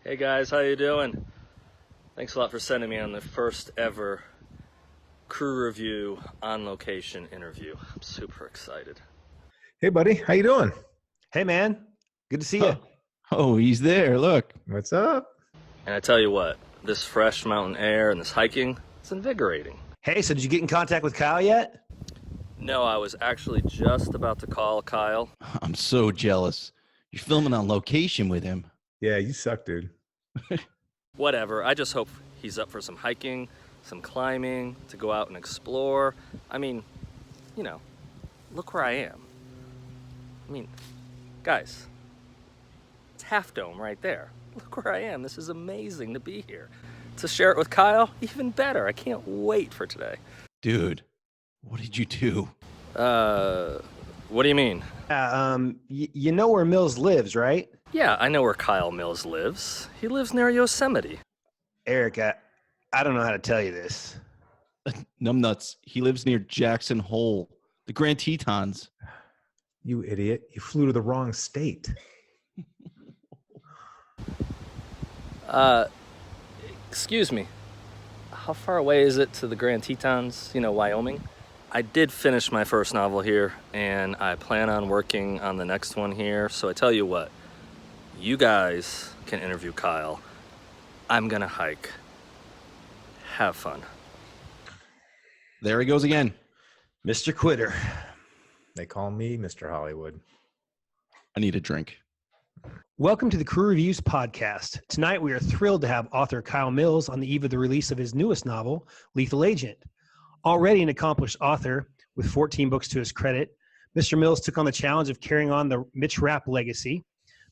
Hey guys, how you doing? Thanks a lot for sending me on the first ever crew review on location interview. I'm super excited. Hey, buddy. How you doing? Hey, man. Good to see you. Oh, he's there. Look. What's up? And I tell you what, this fresh mountain air and this hiking, it's invigorating. Hey, so did you get in contact with Kyle yet? No, I was actually just about to call Kyle. I'm so jealous. You're filming on location with him. Yeah, you suck, dude. Whatever, I just hope he's up for some hiking, some climbing, to go out and explore. I mean, you know, look where I am. I mean, guys, it's Half Dome right there. Look where I am. This is amazing to be here. To share it with Kyle, even better. I can't wait for today. Dude, what did you do? What do you mean? You know where Mills lives, right? Yeah, I know where Kyle Mills lives. He lives near Yosemite. Eric, I don't know how to tell you this. Numbnuts. He lives near Jackson Hole, the Grand Tetons. You idiot. You flew to the wrong state. Excuse me. How far away is it to the Grand Tetons, Wyoming? I did finish my first novel here, and I plan on working on the next one here. So I tell you what, you guys can interview Kyle. I'm gonna hike. Have fun. There he goes again. Mr. Quitter. They call me Mr. Hollywood. I need a drink. Welcome to the Crew Reviews podcast. Tonight, we are thrilled to have author Kyle Mills on the eve of the release of his newest novel, Lethal Agent. Already an accomplished author with 14 books to his credit, Mr. Mills took on the challenge of carrying on the Mitch Rapp legacy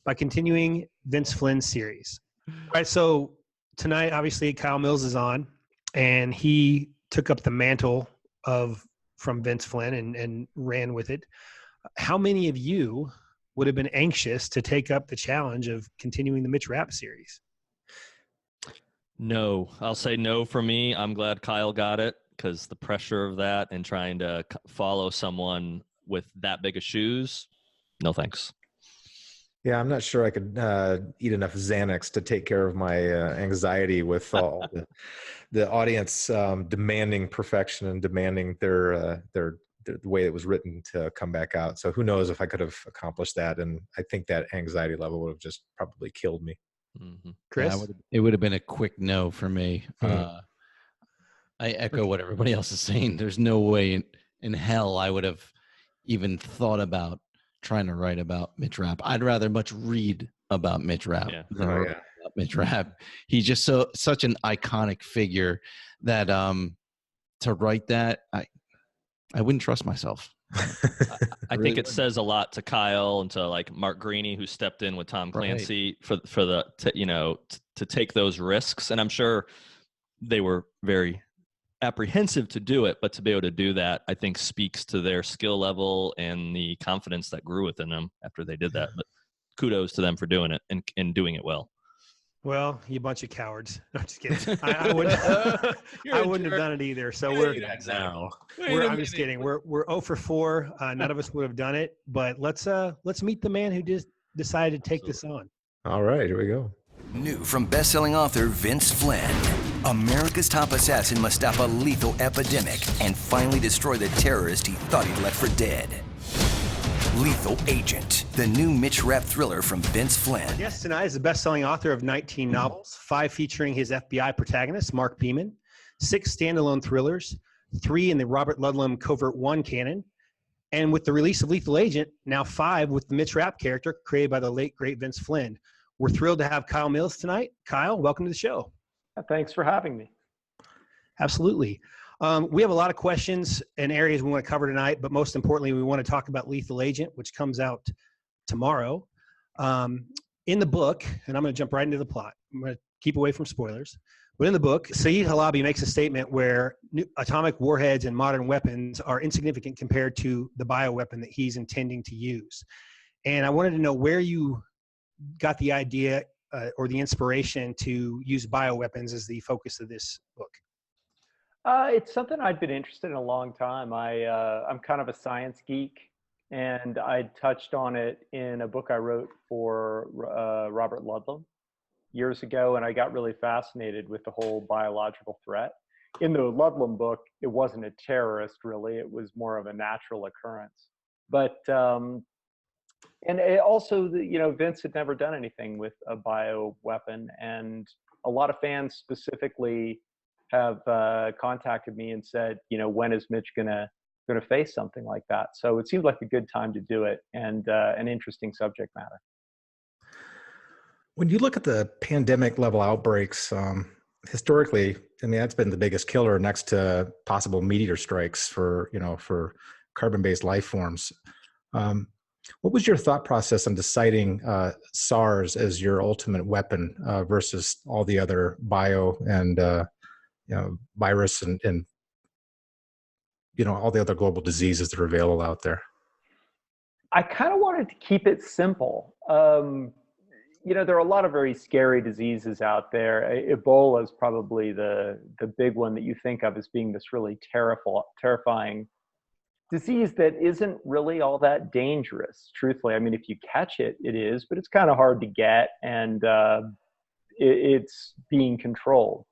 by continuing Vince Flynn's series. All right, so tonight, obviously, Kyle Mills is on, and he took up the mantle from Vince Flynn and ran with it. How many of you would have been anxious to take up the challenge of continuing the Mitch Rapp series? No, I'll say no for me. I'm glad Kyle got it, because the pressure of that and trying to follow someone with that big of shoes, no thanks. Yeah, I'm not sure I could eat enough Xanax to take care of my anxiety with all the audience demanding perfection and demanding their the way it was written to come back out. So who knows if I could have accomplished that. And I think that anxiety level would have just probably killed me. Mm-hmm. Chris? Yeah, it would have been a quick no for me. Hmm. I echo what everybody else is saying. There's no way in hell I would have even thought about trying to write about Mitch Rapp. I'd rather much read about Mitch Rapp than write about Mitch Rapp. He's just such an iconic figure that to write that, I wouldn't trust myself. I think it says a lot to Kyle and to like Mark Greaney, who stepped in with Tom Clancy for the to take those risks. And I'm sure they were very apprehensive to do it, but to be able to do that, I think speaks to their skill level and the confidence that grew within them after they did that. But kudos to them for doing it and doing it well. Well, you bunch of cowards. No, I'm just kidding. I wouldn't have done it either. So I'm just kidding. We're 0 for 4. None of us would have done it, but let's meet the man who just decided to take this on. All right, here we go. New from best-selling author Vince Flynn. America's top assassin must stop a lethal epidemic and finally destroy the terrorist he thought he'd left for dead. Lethal Agent, the new Mitch Rapp thriller from Vince Flynn. Yes, tonight is the best-selling author of 19 novels, 5 featuring his FBI protagonist, Mark Beeman, 6 standalone thrillers, 3 in the Robert Ludlum Covert 1 canon, and with the release of Lethal Agent, now 5 with the Mitch Rapp character created by the late, great Vince Flynn. We're thrilled to have Kyle Mills tonight. Kyle, welcome to the show. Thanks for having me. Absolutely. We have a lot of questions and areas we want to cover tonight, but most importantly, we want to talk about Lethal Agent, which comes out tomorrow. In the book, and I'm going to jump right into the plot. I'm going to keep away from spoilers. But in the book, Saeed Halabi makes a statement where atomic warheads and modern weapons are insignificant compared to the bioweapon that he's intending to use. And I wanted to know where you got the idea or the inspiration to use bioweapons as the focus of this book. It's something I'd been interested in a long time. I'm kind of a science geek, and I touched on it in a book I wrote for Robert Ludlum. years ago, and I got really fascinated with the whole biological threat. In the Ludlum book, it wasn't a terrorist, really. It was more of a natural occurrence. But, and it also, Vince had never done anything with a bioweapon. And a lot of fans specifically have contacted me and said, when is Mitch going to face something like that? So it seemed like a good time to do it, and an interesting subject matter. When you look at the pandemic level outbreaks, historically, I mean, that's been the biggest killer next to possible meteor strikes for carbon-based life forms. What was your thought process on deciding SARS as your ultimate weapon versus all the other bio and virus and all the other global diseases that are available out there? I kind of wanted to keep it simple. There are a lot of very scary diseases out there. Ebola is probably the big one that you think of as being this really terrifying disease that isn't really all that dangerous, truthfully. I mean, if you catch it, it is, but it's kind of hard to get, and it's being controlled.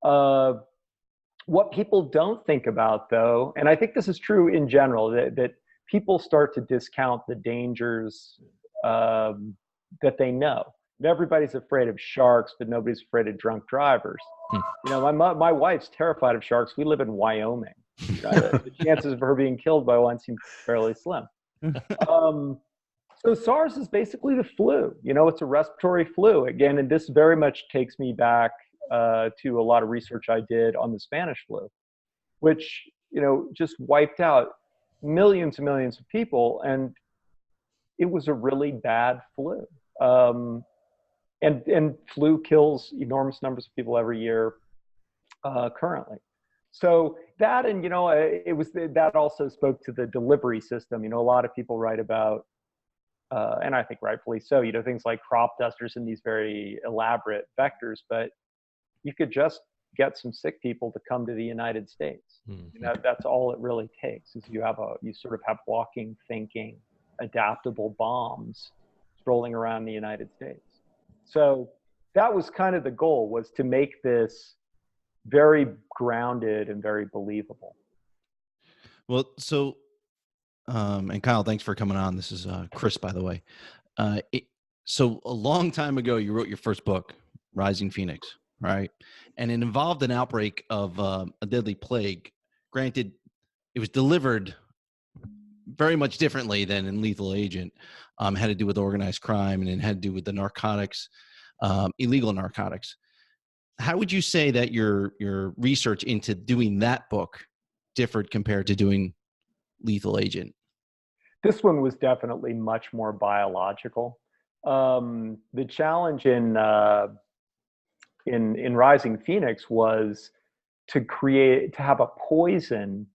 What people don't think about, though, and I think this is true in general, that people start to discount the dangers that they know. Everybody's afraid of sharks, but nobody's afraid of drunk drivers. My wife's terrified of sharks. We live in Wyoming. The chances of her being killed by one seem fairly slim. So SARS is basically the flu. It's a respiratory flu. Again, and this very much takes me back to a lot of research I did on the Spanish flu, which, just wiped out millions and millions of people. And it was a really bad flu. And flu kills enormous numbers of people every year currently. So that, and that also spoke to the delivery system. A lot of people write about, and I think rightfully so, things like crop dusters and these very elaborate vectors, but you could just get some sick people to come to the United States. That's all it really takes, is you sort of have walking, thinking, adaptable bombs rolling around the United States. So that was kind of the goal, was to make this very grounded and very believable. Well, so, and Kyle, thanks for coming on. This is Chris, by the way. So a long time ago, you wrote your first book, Rising Phoenix, right? And it involved an outbreak of a deadly plague. Granted, it was delivered very much differently than in Lethal Agent. Had to do with organized crime, and it had to do with the narcotics, illegal narcotics. How would you say that your research into doing that book differed compared to doing Lethal Agent? This one was definitely much more biological. The challenge in Rising Phoenix was to have a poison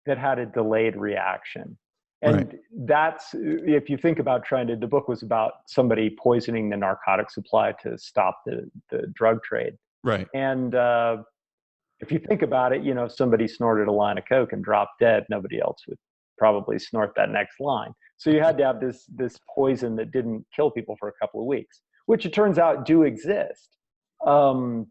that had a delayed reaction. And right. That's, if you think about the book was about somebody poisoning the narcotic supply to stop the drug trade. Right. And if you think about it, if somebody snorted a line of coke and dropped dead, nobody else would probably snort that next line. So you had to have this poison that didn't kill people for a couple of weeks, which it turns out do exist. But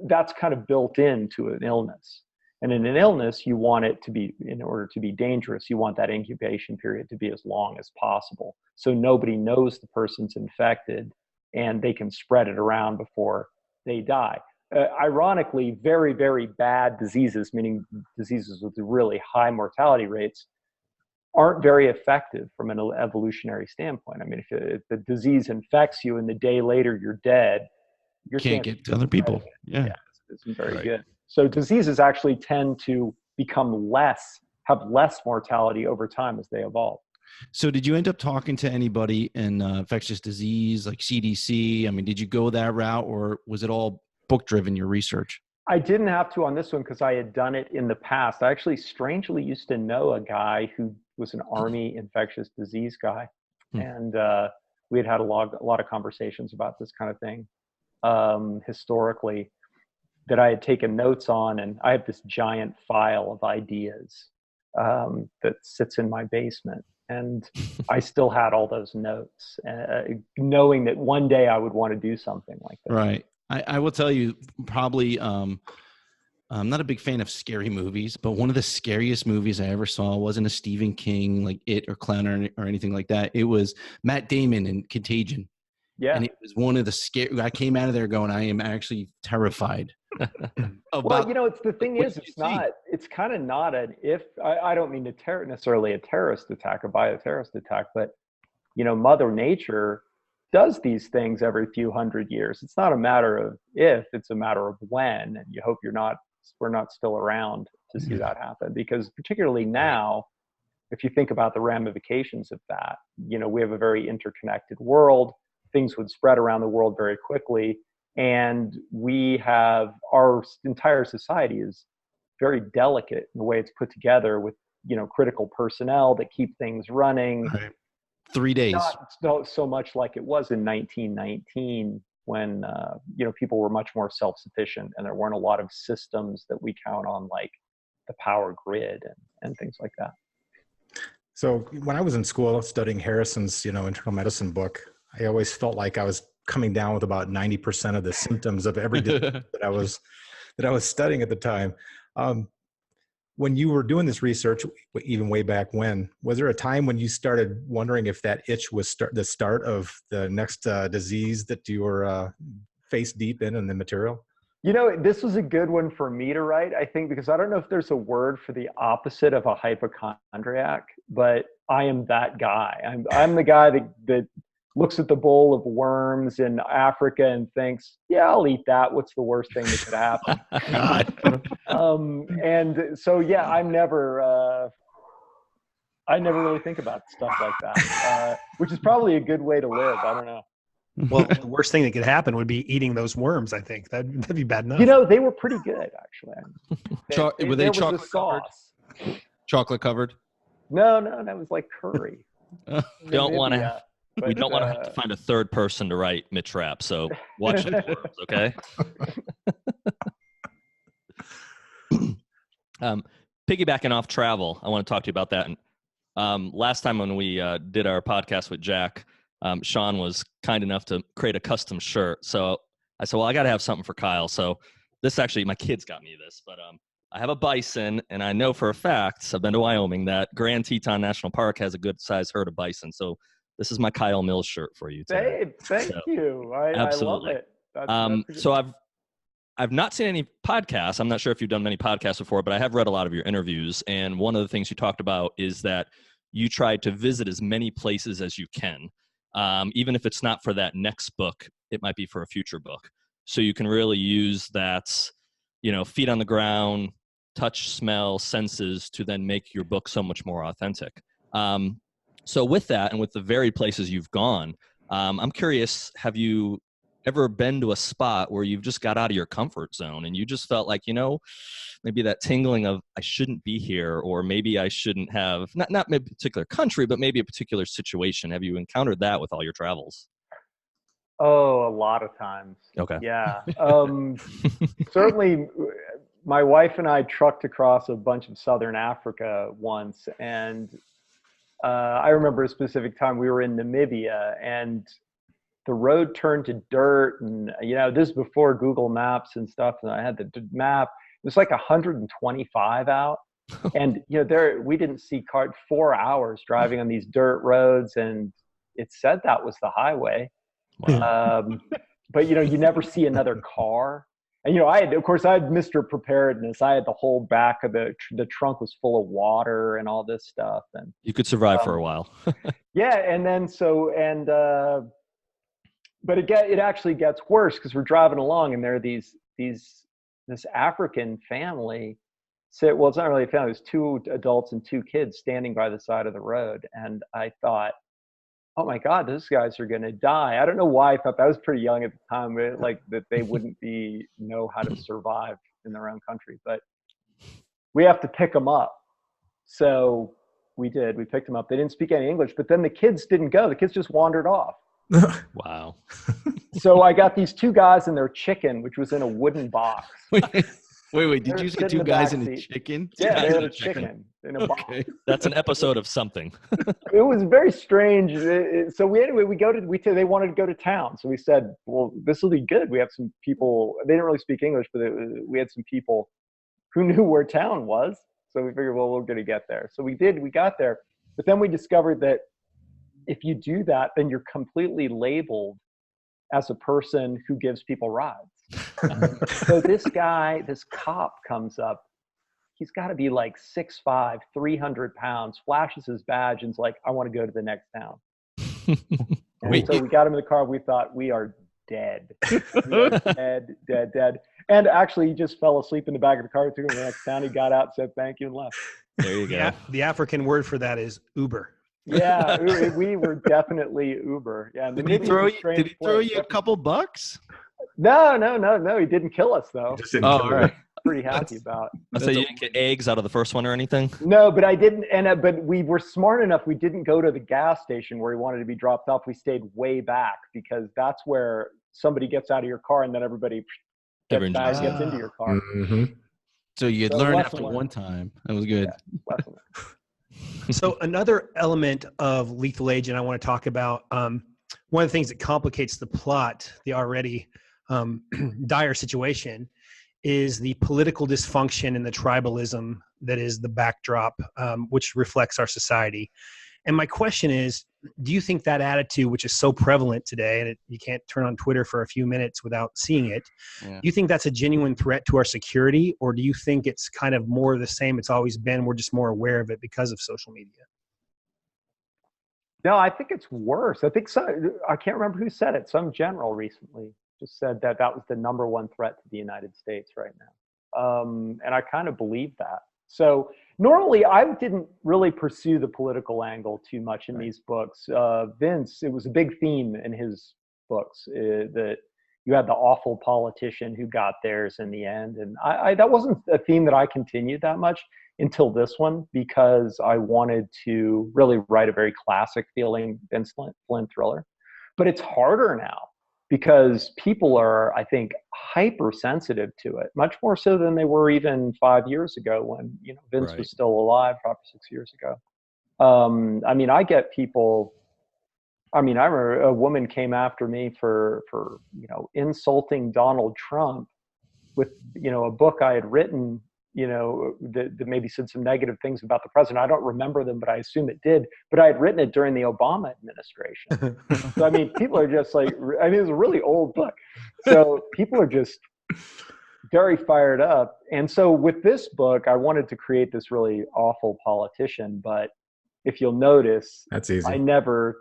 that's kind of built into an illness. And in an illness, you want it to be, in order to be dangerous, you want that incubation period to be as long as possible. So nobody knows the person's infected and they can spread it around before they die. Ironically, very, very bad diseases, meaning diseases with really high mortality rates, aren't very effective from an evolutionary standpoint. I mean, if the disease infects you and the day later you're dead, you can't get to other people. Yeah, isn't very good. So diseases actually tend to have less mortality over time as they evolve. So did you end up talking to anybody in infectious disease, like CDC? I mean, did you go that route, or was it all book-driven, your research? I didn't have to on this one because I had done it in the past. I actually strangely used to know a guy who was an Army infectious disease guy. And we had a lot of conversations about this kind of thing historically, that I had taken notes on, and I have this giant file of ideas that sits in my basement. And I still had all those notes, knowing that one day I would want to do something like that. Right. I will tell you, probably, I'm not a big fan of scary movies, but one of the scariest movies I ever saw wasn't a Stephen King, like It or Clown or anything like that. It was Matt Damon in Contagion. Yeah. And it was one of the scary. I came out of there going, I am actually terrified. Well, it's the thing is, it's kind of not I don't mean necessarily a terrorist attack, a bioterrorist attack, but, Mother Nature does these things every few hundred years. It's not a matter of if, it's a matter of when, and you hope we're not still around to see that happen, because particularly now, if you think about the ramifications of that, we have a very interconnected world. Things would spread around the world very quickly. And our entire society is very delicate in the way it's put together with, critical personnel that keep things running. Right. 3 days. Not so much like it was in 1919 when, people were much more self-sufficient and there weren't a lot of systems that we count on, like the power grid and things like that. So when I was in school studying Harrison's, internal medicine book, I always felt like I was coming down with about 90% of the symptoms of every disease that I was studying at the time. When you were doing this research, even way back when, was there a time when you started wondering if that itch was the start of the next disease that you were face deep in the material? This was a good one for me to write, I think, because I don't know if there's a word for the opposite of a hypochondriac, but I am that guy. I'm the guy that looks at the bowl of worms in Africa and thinks, yeah, I'll eat that. What's the worst thing that could happen? And so, yeah, I never really think about stuff like that, which is probably a good way to live. I don't know. Well, the worst thing that could happen would be eating those worms, I think. That'd be bad enough. They were pretty good, actually. Were they chocolate covered? Chocolate covered? No, that was like curry. Don't want to. We don't want to have to find a third person to write Mitch Rapp, so watch it, okay? Piggybacking off travel, I want to talk to you about that. And last time when we did our podcast with Jack, Sean was kind enough to create a custom shirt. So I said, well, I got to have something for Kyle. So this actually, my kids got me this, but I have a bison, and I know for a fact, I've been to Wyoming, that Grand Teton National Park has a good-sized herd of bison. So this is my Kyle Mills shirt for you today. Thank you. Absolutely. I love it. So I've not seen any podcasts. I'm not sure if you've done many podcasts before, but I have read a lot of your interviews. And one of the things you talked about is that you tried to visit as many places as you can. Even if it's not for that next book, it might be for a future book. So you can really use that, feet on the ground, touch, smell, senses to then make your book so much more authentic. So with that, and with the varied places you've gone, I'm curious, have you ever been to a spot where you've just got out of your comfort zone and you just felt like, maybe that tingling of I shouldn't be here, or maybe I shouldn't have, not maybe a particular country, but maybe a particular situation? Have you encountered that with all your travels? Oh, a lot of times. Okay. Yeah. Certainly, my wife and I trucked across a bunch of Southern Africa once, and I remember a specific time we were in Namibia, and the road turned to dirt, and this is before Google Maps and stuff, and I had the map. It was like 125 out, and we didn't see 4 hours driving on these dirt roads, and it said that was the highway. Wow. But you never see another car. And I had Mr. Preparedness. I had the whole back of the trunk was full of water and all this stuff, and you could survive for a while. Yeah, and then but it actually gets worse, because we're driving along and there are this African family. Well, it's not really a family. There's 2 adults and 2 kids standing by the side of the road, and I thought, oh my God, those guys are going to die. I don't know why I thought that. I was pretty young at the time, but like that they wouldn't know how to survive in their own country, but we have to pick them up. So we did. We picked them up. They didn't speak any English, but then the kids didn't go. The kids just wandered off. Wow. So I got these 2 guys and their chicken, which was in a wooden box. Wait. Did you say two guys in a chicken? Yeah, they had a chicken in a box. That's an episode of something. It was very strange. So they wanted to go to town. So we said, well, this will be good. We have some people, they didn't really speak English, but we had some people who knew where town was. So we figured, well, we're going to get there. So we got there. But then we discovered that if you do that, then you're completely labeled as a person who gives people rides. So this cop comes up. He's got to be like 6'5", 300 pounds, flashes his badge and's like, I want to go to the next town. So we got him in the car. We thought, we are dead. We are dead. And actually, he just fell asleep in the back of the car. We took him to the next town. He got out, said thank you, and left. There you go. Yeah, the African word for that is Uber. Yeah, we were definitely Uber. Yeah. Did he throw you a couple bucks? No. He didn't kill us though. All right. Pretty happy about. So you didn't get eggs out of the first one or anything? No, but I didn't. But we were smart enough. We didn't go to the gas station where he wanted to be dropped off. We stayed way back because that's where somebody gets out of your car and then everybody gets into your car. Mm-hmm. So you'd learn after one time. That was good. Yeah, So another element of Lethal Agent I want to talk about, one of the things that complicates the plot, the already dire situation, is the political dysfunction and the tribalism that is the backdrop, which reflects our society. And my question is, do you think that attitude, which is so prevalent today, and you can't turn on Twitter for a few minutes without seeing it, do you think that's a genuine threat to our security, or do you think it's kind of more of the same it's always been, we're just more aware of it because of social media? No, I think it's worse. I can't remember who said it. Some general recently just said that was the number one threat to the United States right now. And I kind of believe that. So normally I didn't really pursue the political angle too much in these books. Vince, it was a big theme in his books that you had the awful politician who got theirs in the end. And I that wasn't a theme that I continued that much until this one, because I wanted to really write a very classic feeling Vince Flynn thriller. But it's harder now because people are, I think, hypersensitive to it, much more so than they were even 5 years ago when Vince was still alive, 5 or 6 years ago. I mean, I get people. I mean, I remember a woman came after me for insulting Donald Trump with a book I had written, that maybe said some negative things about the president. I don't remember them, but I assume it did. But I had written it during the Obama administration. So I mean, people are just like, I mean, it's a really old book. So people are just very fired up. And so with this book, I wanted to create this really awful politician, but if you'll notice, that's easy. I never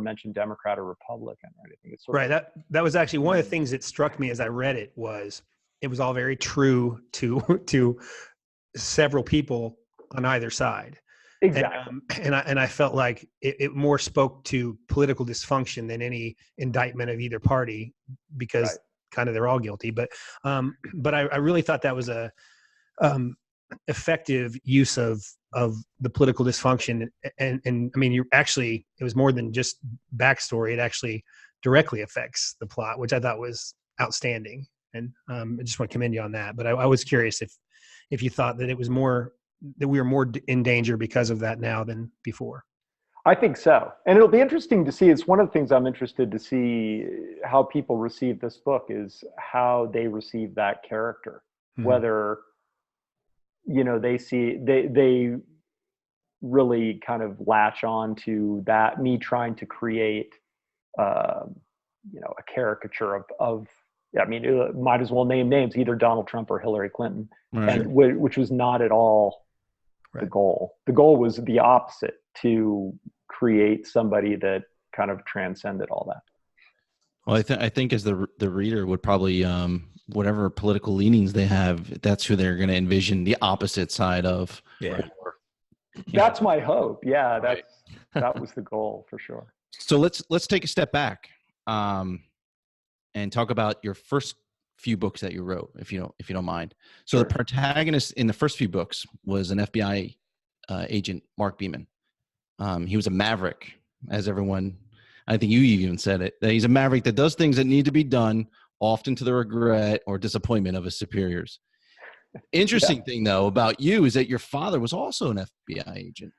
mention Democrat or Republican or anything. It's right. That was actually one of the things that struck me as I read it was all very true to several people on either side. Exactly. And I felt like it more spoke to political dysfunction than any indictment of either party, because kind of they're all guilty. But I really thought that was a effective use of the political dysfunction. And I mean, it was more than just backstory. It actually directly affects the plot, which I thought was outstanding. And I just want to commend you on that. But I was curious if you thought that we were more in danger because of that now than before. I think so. And it'll be interesting to see. It's one of the things I'm interested to see how people receive this book is how they receive that character, whether they really kind of latch on to that, me trying to create, a caricature of I mean, it might as well name names, either Donald Trump or Hillary Clinton, and which was not at all the goal. The goal was the opposite, to create somebody that kind of transcended all that. Well, I think as the reader would probably, whatever political leanings they have, that's who they're going to envision the opposite side of. Yeah. That's my hope. Yeah, that was the goal for sure. So let's take a step back and talk about your first few books that you wrote, if you don't mind. So the protagonist in the first few books was an FBI agent, Mark Beeman. He was a maverick, as everyone, I think you even said it, that he's a maverick that does things that need to be done often to the regret or disappointment of his superiors. Interesting thing, though, about you is that your father was also an FBI agent.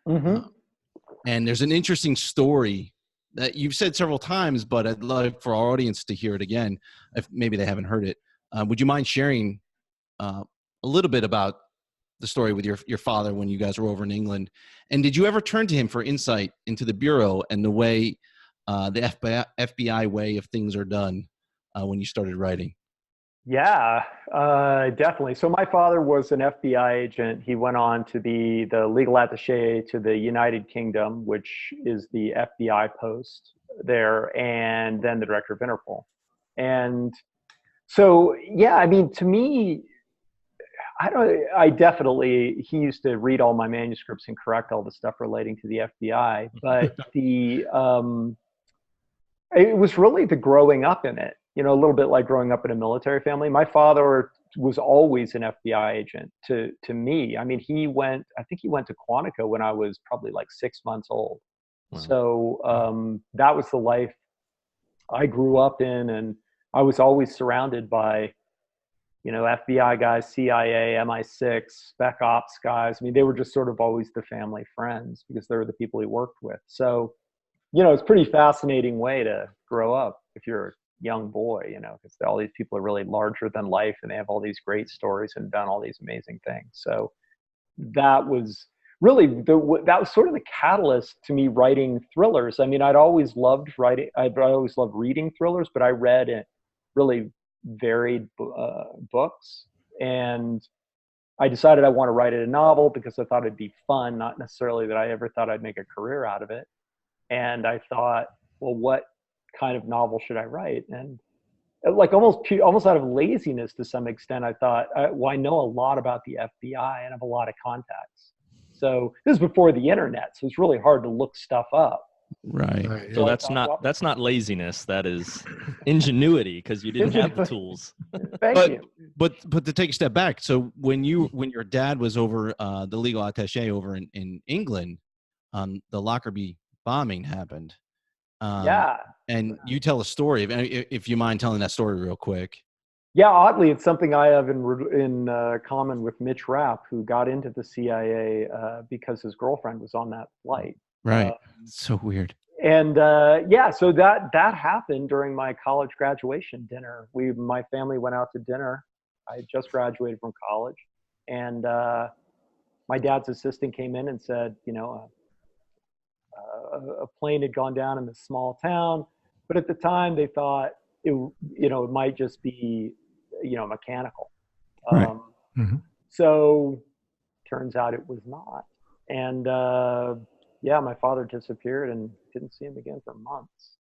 And there's an interesting story that you've said several times, but I'd love for our audience to hear it again, if maybe they haven't heard it. Would you mind sharing a little bit about the story with your father when you guys were over in England? And did you ever turn to him for insight into the Bureau and the way the FBI way of things are done when you started writing? Yeah, definitely. So my father was an FBI agent. He went on to be the legal attaché to the United Kingdom, which is the FBI post there, and then the director of Interpol. And so, yeah, I mean, to me, he used to read all my manuscripts and correct all the stuff relating to the FBI, but it was really the growing up in it, a little bit like growing up in a military family. My father was always an FBI agent to me. I mean, I think he went to Quantico when I was probably like 6 months old. Wow. So that was the life I grew up in. And I was always surrounded by, FBI guys, CIA, MI6, Spec Ops guys. I mean, they were just sort of always the family friends because they were the people he worked with. So, it's a pretty fascinating way to grow up if you're a young boy, because all these people are really larger than life and they have all these great stories and done all these amazing things. So that was really, that was sort of the catalyst to me writing thrillers. I mean, I'd always loved reading thrillers, but I read really varied books. And I decided I want to write a novel because I thought it'd be fun, not necessarily that I ever thought I'd make a career out of it. And I thought, well, what kind of novel should I write? And like almost out of laziness to some extent, I thought, I know a lot about the FBI and have a lot of contacts. So this is before the internet, so it's really hard to look stuff up. Right. So that's not laziness. That is ingenuity, because you didn't have the tools. Thank you. But to take a step back, so when your dad was over the legal attaché over in England, the Lockerbie bombing happened. And you tell a story, if you mind telling that story real quick. Yeah, oddly, it's something I have in common with Mitch Rapp, who got into the CIA because his girlfriend was on that flight. Right. So weird. And so that happened during my college graduation dinner. My family went out to dinner. I had just graduated from college, and my dad's assistant came in and said, a plane had gone down in this small town, but at the time they thought it might just be, mechanical. Right. So turns out it was not. And my father disappeared and didn't see him again for months.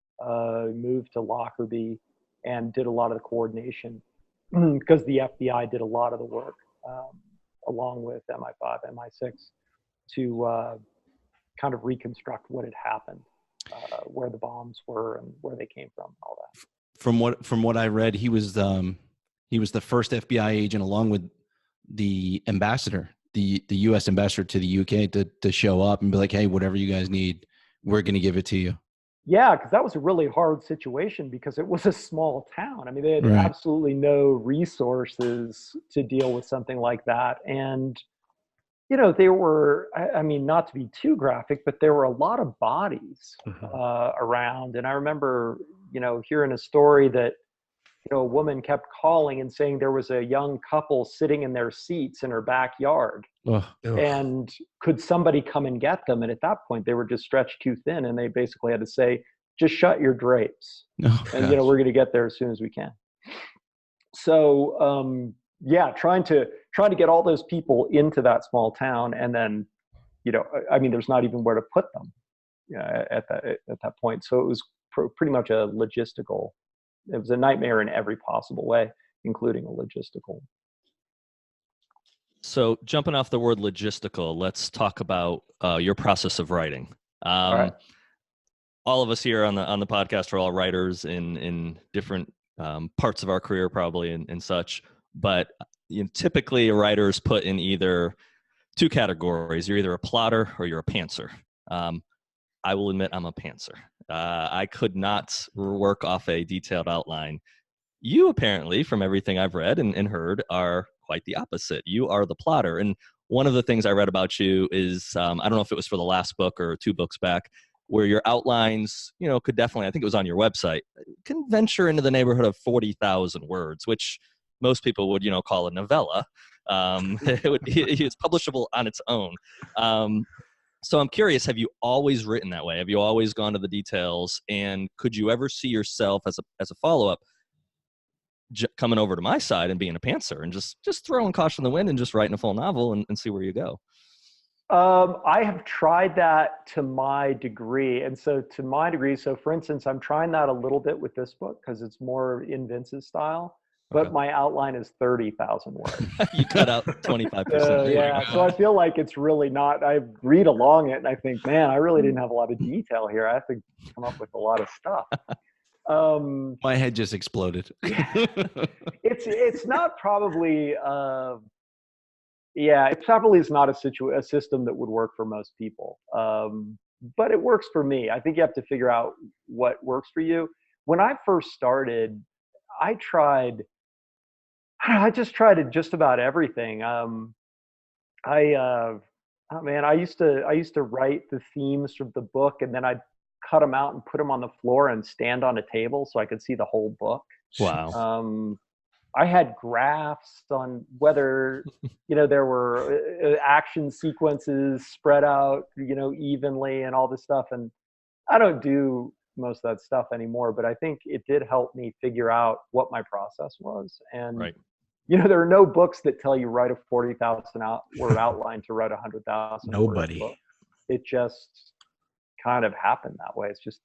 Moved to Lockerbie and did a lot of the coordination because the FBI did a lot of the work along with MI5, MI6 to kind of reconstruct what had happened, where the bombs were and where they came from, and all that. From what I read, he was the first FBI agent, along with the ambassador, the U.S. ambassador to the UK, to show up and be like, hey, whatever you guys need, we're going to give it to you. Yeah, because that was a really hard situation because it was a small town. I mean, they had absolutely no resources to deal with something like that. And, there were, not to be too graphic, but there were a lot of bodies around. And I remember, hearing a story that, a woman kept calling and saying there was a young couple sitting in their seats in her backyard. And could somebody come and get them? And at that point, they were just stretched too thin, and they basically had to say, just shut your drapes. And, we're going to get there as soon as we can. So, trying to get all those people into that small town, and then, there's not even where to put them at that point. So it was pretty much it was a nightmare in every possible way, including a logistical. So jumping off the word logistical, let's talk about your process of writing. All right. All of us here on the podcast are all writers in different parts of our career, probably, and such. But typically, a writer is put in either two categories. You're either a plotter or you're a pantser. I will admit I'm a pantser. I could not work off a detailed outline. You apparently, from everything I've read and heard, are quite the opposite. You are the plotter. And one of the things I read about you is, I don't know if it was for the last book or 2 books back, where your outlines, could definitely, I think it was on your website, can venture into the neighborhood of 40,000 words, which most people would, call a novella. It's publishable on its own. So I'm curious, have you always written that way? Have you always gone to the details? And could you ever see yourself as a follow-up coming over to my side and being a pantser and just throwing caution to the wind and just writing a full novel and see where you go? I have tried that to my degree. And so for instance, I'm trying that a little bit with this book because it's more in Vince's style, but my outline is 30,000 words. You cut out 25%. Yeah. So I feel like it's really not, I read along it and I think, man, I really didn't have a lot of detail here. I have to come up with a lot of stuff. My head just exploded. It's not probably, it probably is not a system that would work for most people. But it works for me. I think you have to figure out what works for you. When I first started, I just tried just about everything. I used to write the themes of the book and then I'd cut them out and put them on the floor and stand on a table so I could see the whole book. Wow. I had graphs on whether, there were action sequences spread out, evenly and all this stuff. And I don't do most of that stuff anymore, but I think it did help me figure out what my process was. And, right. There are no books that tell you write a 40,000 word outline to write 100,000. Nobody. Book. It just kind of happened that way. It just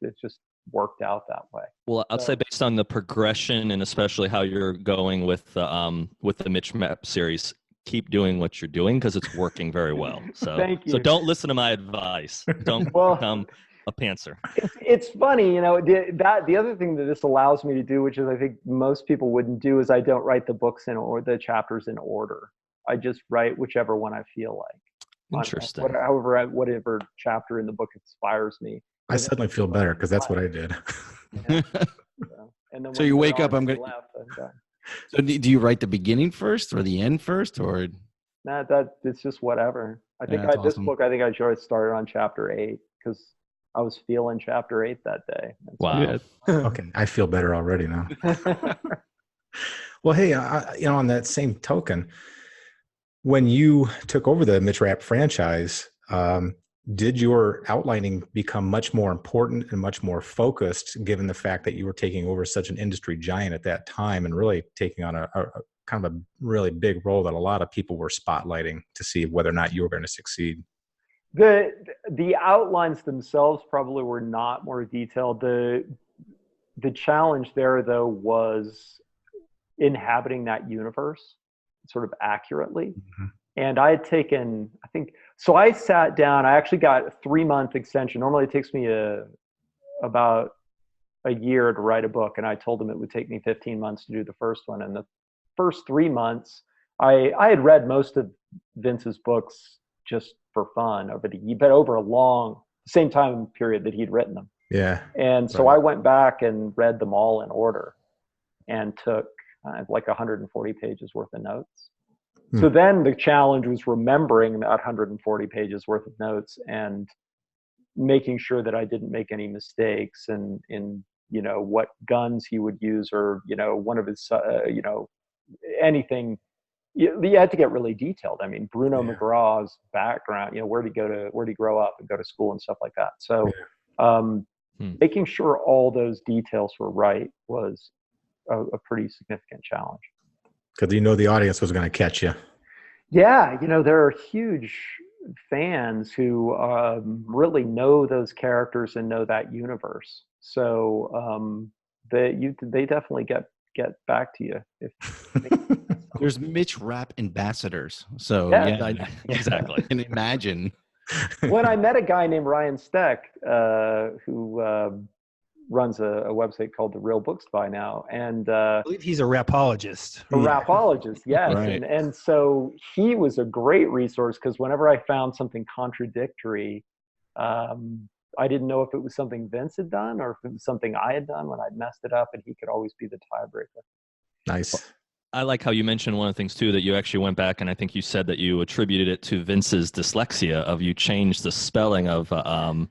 worked out that way. Well, I'd say based on the progression and especially how you're going with the Mitch Rapp series, keep doing what you're doing because it's working very well. So, Thank you. So don't listen to my advice. Don't become a pantser. It's funny, the other thing that this allows me to do, which is I think most people wouldn't do, is I don't write the books or the chapters in order. I just write whichever one I feel like. Interesting. Whatever chapter in the book inspires me. I suddenly feel better because that's what I did. Yeah. And then so you wake up, So do you write the beginning first or the end first, or? Nah, it's just whatever. I think this book, I just started on chapter 8 because I was feeling chapter 8 that day. Wow. Okay, I feel better already now. Well, hey, on that same token, when you took over the Mitch Rapp franchise, did your outlining become much more important and much more focused, given the fact that you were taking over such an industry giant at that time and really taking on a kind of a really big role that a lot of people were spotlighting to see whether or not you were going to succeed? The outlines themselves probably were not more detailed. The challenge there, though, was inhabiting that universe sort of accurately. Mm-hmm. And I had taken, I sat down, I actually got a 3-month extension. Normally it takes me about a year to write a book. And I told them it would take me 15 months to do the first one. And the first 3 months, I had read most of Vince's books just for fun over a long, same time period that he'd written them. Yeah. And so I went back and read them all in order and took like 140 pages worth of notes. So then the challenge was remembering that 140 pages worth of notes and making sure that I didn't make any mistakes and in what guns he would use or one of his anything. You had to get really detailed. I mean, Bruno McGraw's background, where did he grow up and go to school and stuff like that. So making sure all those details were right was a pretty significant challenge. Because the audience was going to catch you. Yeah, there are huge fans who really know those characters and know that universe. So they definitely get back to you. There's Mitch Rapp ambassadors. So exactly. I can imagine. When I met a guy named Ryan Steck, who runs a website called The Real Books by now, and I believe he's a rapologist. Yes. Right. And so he was a great resource because whenever I found something contradictory, I didn't know if it was something Vince had done or if it was something I had done when I'd messed it up, and he could always be the tiebreaker. Nice. I like how you mentioned one of the things too, that you actually went back and I think you said that you attributed it to Vince's dyslexia of you changed the spelling of her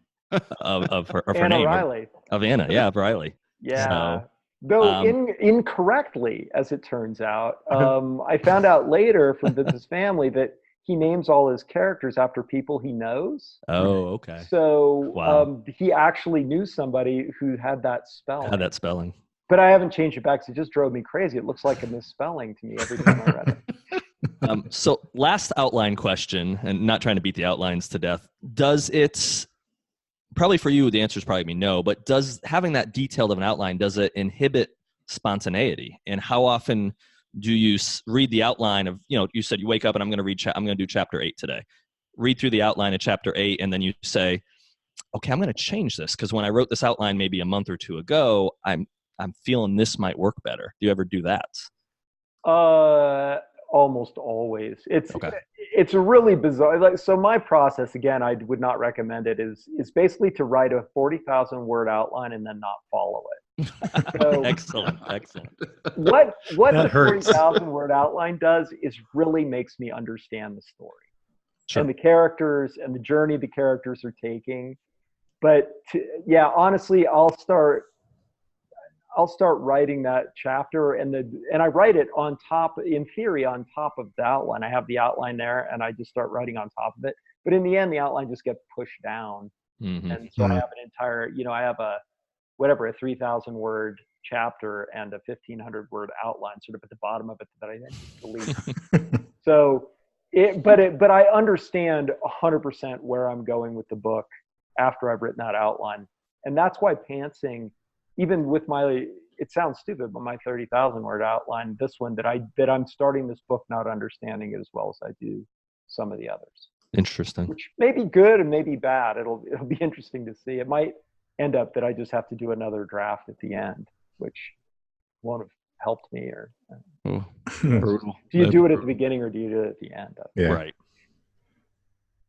Anna name Riley. of Anna. Yeah, of Riley. Yeah. So, Though incorrectly, as it turns out. I found out later from Vince's family that he names all his characters after people he knows. oh, okay. So Wow. he actually knew somebody who had that spelling. Had that spelling. But I haven't changed it back because it just drove me crazy. It looks like a misspelling to me every time I read it. So last outline question, and not trying to beat the outlines to death. Does it, probably for you, the answer is probably be no, but does having that detailed of an outline, does it inhibit spontaneity? And how often do you read the outline of, you said you wake up and I'm going to do chapter 8 today. Read through the outline of chapter 8 and then you say, okay, I'm going to change this because when I wrote this outline maybe a month or two ago, I'm feeling this might work better. Do you ever do that? Almost always. Okay. It's a really bizarre. So my process, again, I would not recommend it. Is basically to write a 40,000 word outline and then not follow it. So Excellent. What the hurts. 40,000 word outline does is really makes me understand the story Sure. and the characters and the journey the characters are taking. But honestly, I'll start writing that chapter and I write it on top, in theory, on top of the outline. I have the outline there and I just start writing on top of it. But in the end, the outline just gets pushed down. Mm-hmm. And so I have an entire, I have a 3,000 word chapter and a 1,500 word outline sort of at the bottom of it that I then just delete. So but I understand 100% where I'm going with the book after I've written that outline. And that's why pantsing, even with it sounds stupid, but my 30,000 word outline, this one that I'm starting this book not understanding it as well as I do some of the others. Interesting. Which may be good and may be bad. It'll be interesting to see. It might end up that I just have to do another draft at the end, which won't have helped me. Or brutal. Do you do it at the beginning or do you do it at the end? Yeah. Right.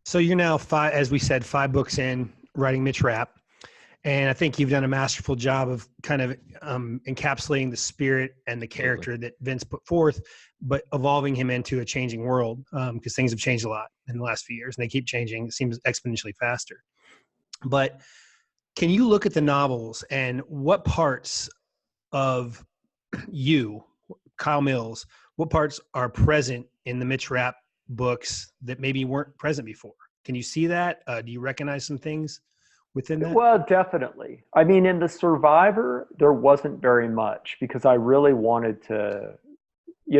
So you're now 5 books in writing Mitch Rapp. And I think you've done a masterful job of kind of encapsulating the spirit and the character that Vince put forth, but evolving him into a changing world because things have changed a lot in the last few years and they keep changing. It seems exponentially faster. But can you look at the novels and what parts of you, Kyle Mills, what parts are present in the Mitch Rapp books that maybe weren't present before? Can you see that? Do you recognize some things within that? Well, definitely. I mean, in The Survivor, there wasn't very much because I really wanted to,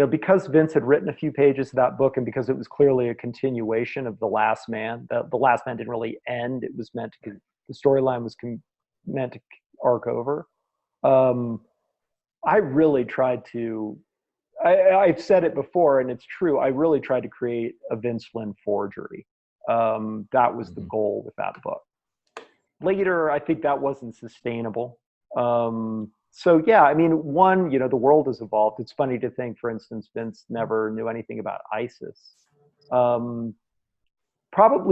because Vince had written a few pages of that book and because it was clearly a continuation of The Last Man. The Last Man didn't really end. It was meant to, the storyline was meant to arc over. I really tried to, I've said it before and it's true, I really tried to create a Vince Flynn forgery. That was the goal with that book. Later, I think that wasn't sustainable. So yeah, I mean, the world has evolved. It's funny to think, for instance, Vince never knew anything about ISIS. Probably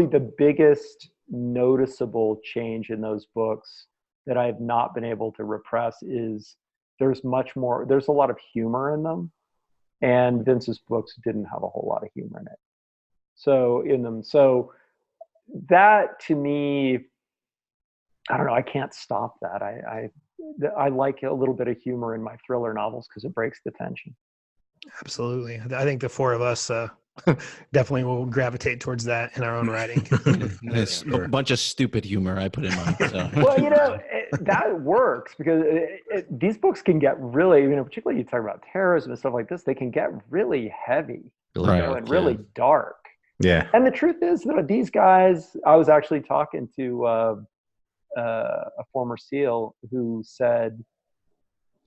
the biggest noticeable change in those books that I have not been able to repress is there's a lot of humor in them. And Vince's books didn't have a whole lot of humor in it. So that to me, I don't know, I can't stop that. I like a little bit of humor in my thriller novels because it breaks the tension. Absolutely. I think the four of us definitely will gravitate towards that in our own writing. It's a bunch of stupid humor I put in mine. So. Well, that works because these books can get really, particularly you talk about terrorism and stuff like this, they can get really heavy and really dark. Yeah. And the truth is that these guys, I was actually talking to a former SEAL who said,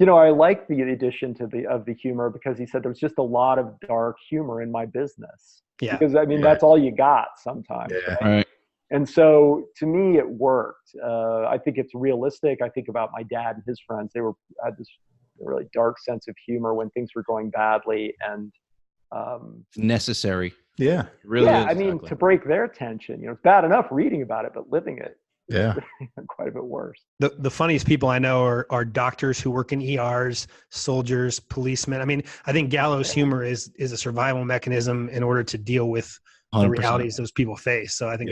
I like the addition of the humor because he said there's just a lot of dark humor in my business. Yeah. Because that's all you got sometimes. Yeah. Right? And so to me, it worked. I think it's realistic. I think about my dad and his friends. They had this really dark sense of humor when things were going badly, and necessary. Yeah. Really. Yeah. Is, to break their tension. It's bad enough reading about it, but living it. Yeah. quite a bit worse. The funniest people I know are doctors who work in ERs, soldiers, policemen. I mean, I think gallows humor is a survival mechanism in order to deal with the 100%. realities those people face. So I think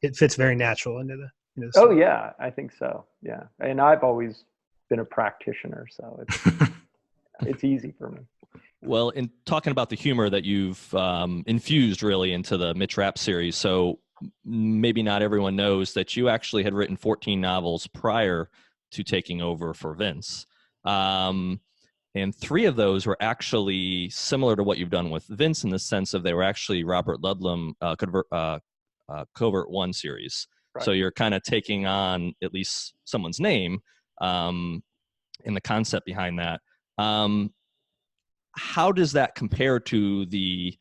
it fits very natural into the. Oh yeah, I think so. Yeah, and I've always been a practitioner, so it's easy for me. Well, in talking about the humor that you've infused really into the Mitch Rapp series, so maybe not everyone knows that you actually had written 14 novels prior to taking over for Vince. And 3 of those were actually similar to what you've done with Vince in the sense of they were actually Robert Ludlum Covert One series. Right. So you're kind of taking on at least someone's name in the concept behind that. How does that compare to the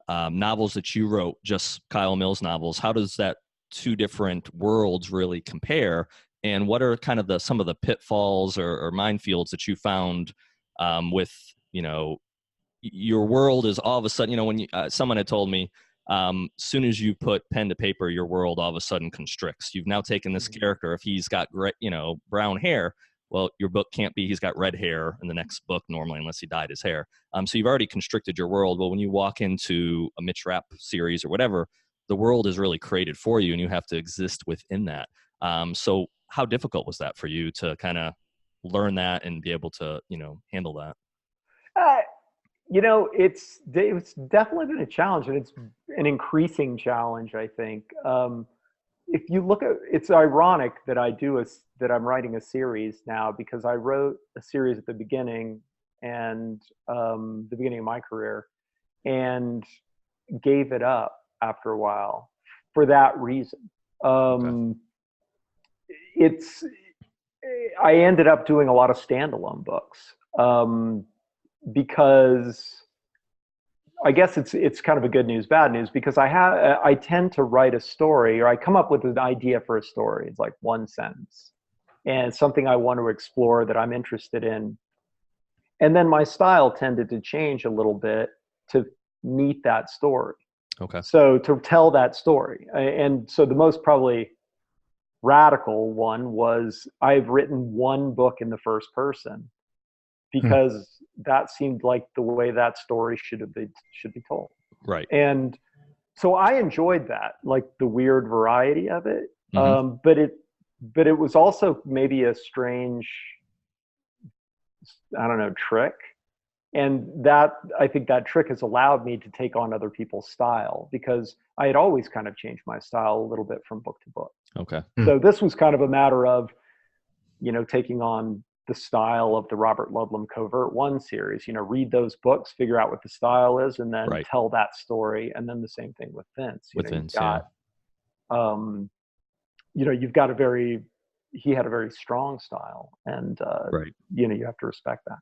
novels that you wrote, just Kyle Mills novels? How does that 2 different worlds really compare? And what are kind of some of the pitfalls or minefields that you found with, your world is all of a sudden, when someone had told me, soon as you put pen to paper, your world all of a sudden constricts. You've now taken this character. If he's got brown hair, well, your book can't be he's got red hair in the next book normally unless he dyed his hair. So you've already constricted your world. But when you walk into a Mitch Rapp series or whatever, the world is really created for you and you have to exist within that. So how difficult was that for you to kind of learn that and be able to, handle that? It's definitely been a challenge, and it's an increasing challenge, I think. If you look at, it's ironic that that I'm writing a series now, because I wrote a series at the beginning and the beginning of my career, and gave it up after a while for that reason. Okay. I ended up doing a lot of standalone books because I guess it's kind of a good news, bad news, because I tend to write a story, or I come up with an idea for a story. It's like one sentence, and it's something I want to explore that I'm interested in. And then my style tended to change a little bit to meet that story. Okay. So to tell that story. And so the most probably radical one was I've written one book in the first person, because that seemed like the way that story should be told. Right. And so I enjoyed that, like the weird variety of it. Mm-hmm. But it was also maybe a strange, I don't know, trick. And that, I think that trick has allowed me to take on other people's style, because I had always kind of changed my style a little bit from book to book. Okay. So this was kind of a matter of, taking on the style of the Robert Ludlum Covert One series. Read those books, figure out what the style is, and then tell that story. And then the same thing with Vince. You've got he had a very strong style, and you have to respect that.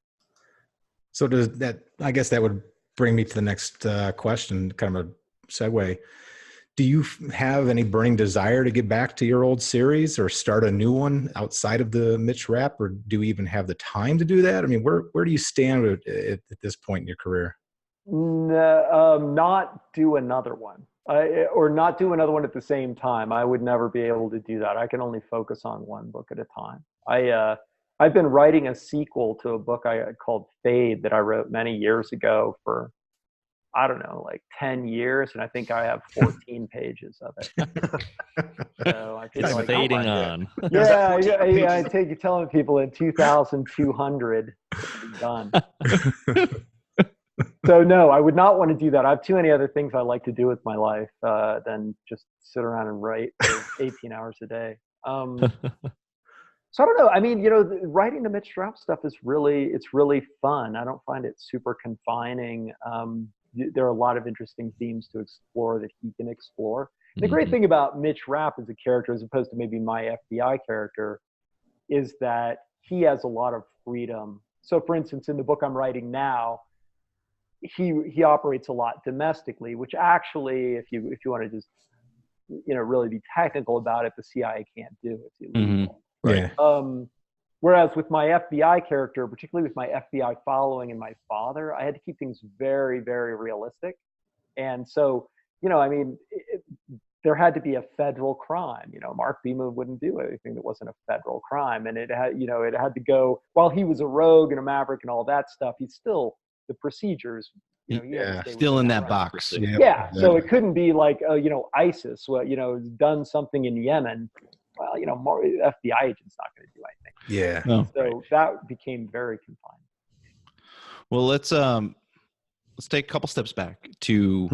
So does that, I guess that would bring me to the next question, kind of a segue. Do you have any burning desire to get back to your old series or start a new one outside of the Mitch Rapp, or do you even have the time to do that? I mean, where do you stand at this point in your career? Not do another one, or not do another one at the same time. I would never be able to do that. I can only focus on one book at a time. I've been writing a sequel to a book I called Fade that I wrote many years ago for, I don't know, like 10 years. And I think I have 14 pages of it. So it's like, fading on. Yeah. I take you telling people in 2,200 it'll be done. So no, I would not want to do that. I have too many other things I like to do with my life than just sit around and write for 18 hours a day. So I don't know. I mean, writing the Mitch Rapp stuff it's really fun. I don't find it super confining. There are a lot of interesting themes to explore that he can explore. The great thing about Mitch Rapp as a character, as opposed to maybe my FBI character, is that he has a lot of freedom. So for instance, in the book I'm writing now, he operates a lot domestically, which actually, if you want to just, really be technical about it, the CIA can't do. It's illegal. Right. Whereas with my FBI character, particularly with my FBI following and my father, I had to keep things very, very realistic. And so, there had to be a federal crime. Mark Beeman wouldn't do anything that wasn't a federal crime. And it had to go, while he was a rogue and a maverick and all that stuff, he's still the procedures, still in that box. Yeah. So it couldn't be like, ISIS, done something in Yemen. Well, more FBI agent's not going to do anything. Yeah. No. So that became very confined. Well, let's take a couple steps back to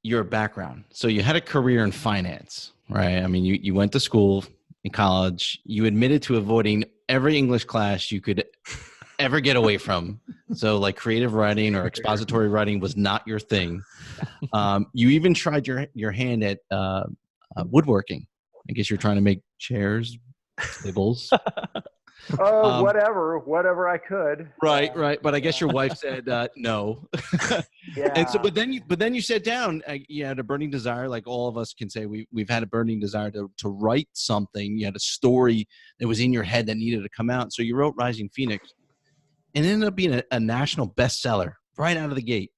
your background. So you had a career in finance, right? I mean, you went to school in college. You admitted to avoiding every English class you could ever get away from. So like creative writing or expository writing was not your thing. You even tried your hand at woodworking. I guess you're trying to make chairs, tables. Whatever I could. Right. But I guess your wife said no. Yeah. And so, but then you sat down. You had a burning desire, like all of us can say. We've had a burning desire to write something. You had a story that was in your head that needed to come out. So you wrote Rising Phoenix, and it ended up being a national bestseller right out of the gate,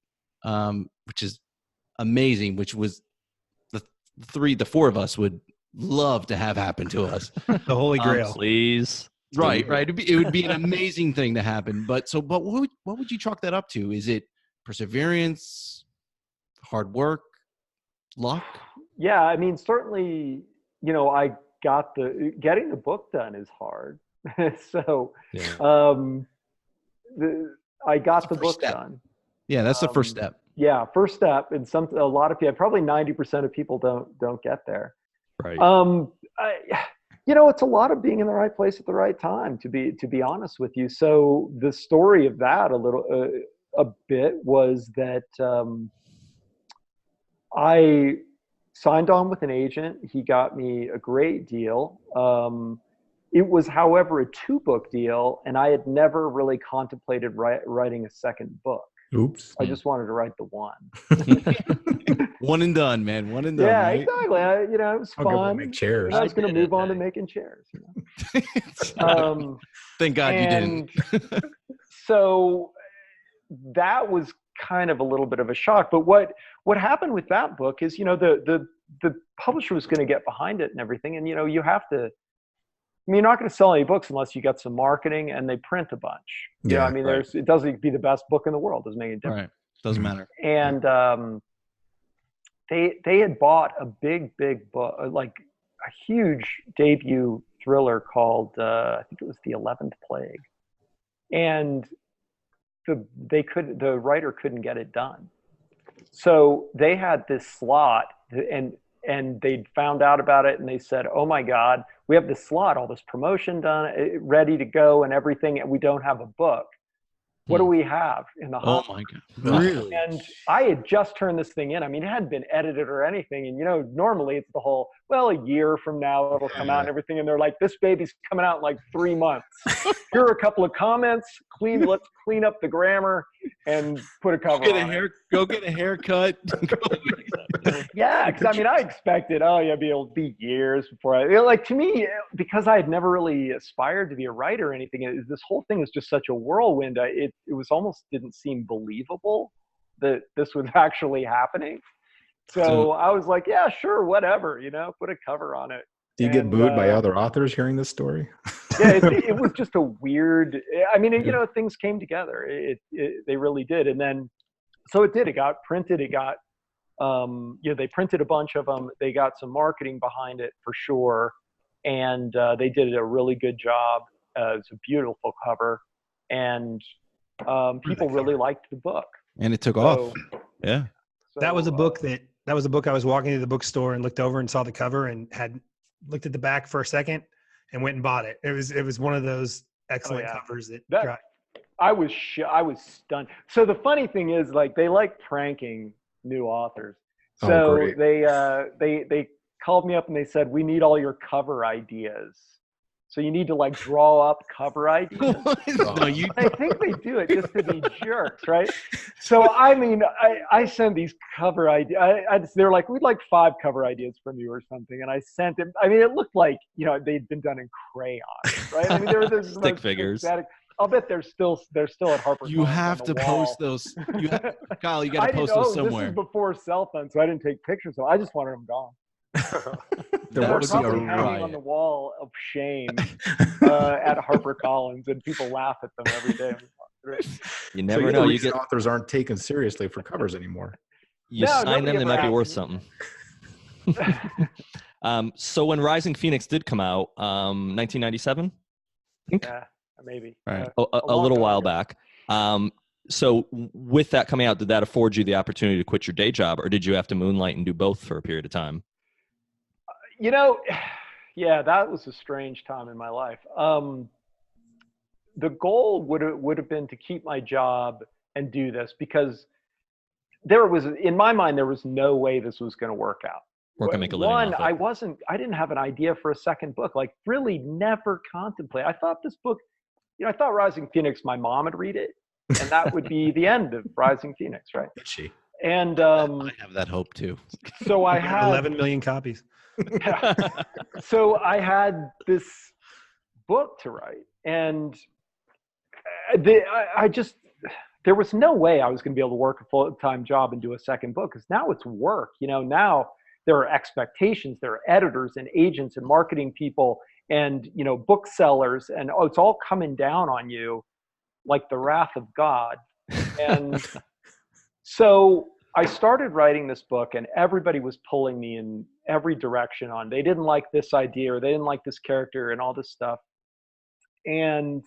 which is amazing. Which was the four of us would love to have happen to us. The Holy Grail, please. Right. It would be an amazing thing to happen. But what would you chalk that up to? Is it perseverance, hard work, luck? Yeah, I mean, certainly, I got getting the book done is hard. So, I got the book done. Yeah, that's the first step. Yeah, first step, and a lot of people, probably 90% of people don't get there. Right. It's a lot of being in the right place at the right time, to be honest with you. So the story of that a bit was that I signed on with an agent. He got me a great deal. It was, however, a 2-book deal, and I had never really contemplated writing a second book. Oops. I just wanted to write the one. One and done, man. One and done. Yeah, right? exactly. It was fun. Make chairs. I was going to move on to making chairs. Thank God you didn't. So that was kind of a little bit of a shock. But what happened with that book is, the publisher was going to get behind it and everything. And, you have to, you're not going to sell any books unless you got some marketing and they print a bunch. It doesn't be the best book in the world. It doesn't make any difference. Right. Doesn't matter. And they had bought a big book, like a huge debut thriller called, I think it was The 11th Plague. And the writer couldn't get it done. So they had this slot, and they'd found out about it, and they said, "Oh my God, we have this slot, all this promotion done, ready to go and everything, and we don't have a book. What do we have in the hospital?" Oh my God. Really? And I had just turned this thing in. I mean, it hadn't been edited or anything. And, normally it's the whole, a year from now it'll come out and everything. And they're like, this baby's coming out in like 3 months. Here are a couple of comments. Let's clean up the grammar and put a cover on it. Go get a haircut. Yeah, because I expected, it'll be years before to me, because I had never really aspired to be a writer or anything, this whole thing was just such a whirlwind. It was almost didn't seem believable that this was actually happening. So I was like, yeah, sure, whatever, put a cover on it. Do you get booed by other authors hearing this story? Yeah, it was just a weird, things came together. They really did. And then, so it did, it got printed, they printed a bunch of them. They got some marketing behind it for sure. And they did a really good job. It's a beautiful cover. And people really liked the book. And it took off. Yeah. So, that was a book I was walking to the bookstore and looked over and saw the cover and had looked at the back for a second and went and bought it. It was one of those excellent covers that I was stunned. So the funny thing is, they like pranking new authors. So they called me up and they said, "We need all your cover ideas. So you need to draw up cover ideas." I think they do it just to be jerks, right? So I send these cover ideas. They're like, "We'd like 5 cover ideas from you or something," and I sent it. It looked like they'd been done in crayon, right? There were stick figures. I'll bet they're still at HarperCollins. You have to post those. Kyle, you got to post those somewhere. This is before cell phones, so I didn't take pictures. So I just wanted them gone. That would probably be a hanging riot. on the wall of shame at HarperCollins, and people laugh at them every day. You never know. You get authors aren't taken seriously for covers anymore. You sign them, they might be worth something. So when Rising Phoenix did come out, 1997, I think? Yeah, maybe. Right. A little while back. So with that coming out, did that afford you the opportunity to quit your day job, or did you have to moonlight and do both for a period of time? Yeah, that was a strange time in my life. The goal would have been to keep my job and do this, because in my mind, there was no way this was going to work out. Work and make a living off it. I didn't have an idea for a second book, like really never contemplate. I thought this book, I thought Rising Phoenix, my mom would read it, and that would be the end of Rising Phoenix, right? Did she? And I have that hope too. So I had 11 million copies. Yeah. So I had this book to write, and there was no way I was going to be able to work a full-time job and do a second book, because now it's work. Now there are expectations, there are editors and agents and marketing people and, booksellers, and it's all coming down on you like the wrath of God. And so I started writing this book, and everybody was pulling me in every direction they didn't like this idea, or they didn't like this character and all this stuff. And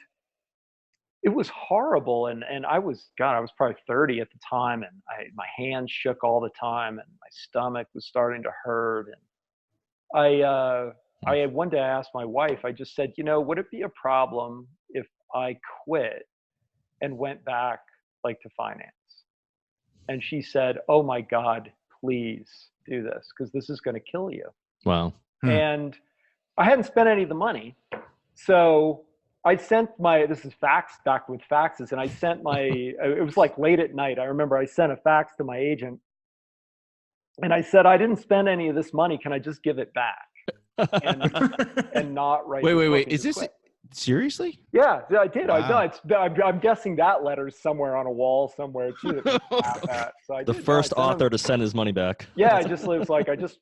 it was horrible. And I was probably 30 at the time, and my hands shook all the time, and my stomach was starting to hurt. And I one day I asked my wife, I just said, would it be a problem if I quit and went back to finance? And she said, "Oh my God, please do this, because this is going to kill you." Wow. And I hadn't spent any of the money. So I sent this is back with faxes. And I sent it was late at night. I remember I sent a fax to my agent, and I said, "I didn't spend any of this money. Can I just give it back?" And not write. Wait. Is this seriously? Yeah, I did. Wow. I'm guessing that letter's somewhere on a wall somewhere too. The first author to send his money back. Yeah, it was like, it was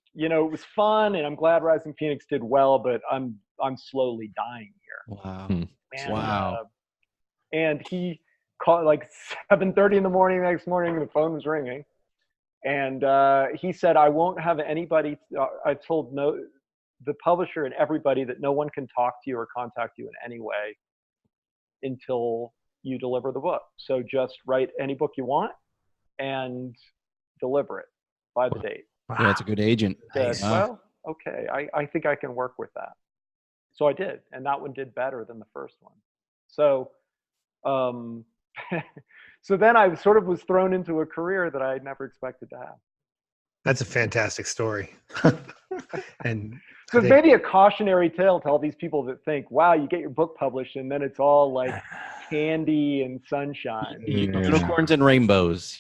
fun, and I'm glad Rising Phoenix did well, but I'm slowly dying here. Wow. And, and he called 7:30 in the morning the next morning, and the phone was ringing. And he said, "I won't have anybody." I told the publisher and everybody that no one can talk to you or contact you in any way until you deliver the book. So just write any book you want and deliver it by the date. Wow. Yeah, that's a good agent. Said, well, okay, I think I can work with that. So I did, and that one did better than the first one. So, so then I sort of was thrown into a career that I never expected to have. That's a fantastic story. And so it's maybe a cautionary tale to all these people that think, wow, you get your book published and then it's all like candy and sunshine. Unicorns and rainbows.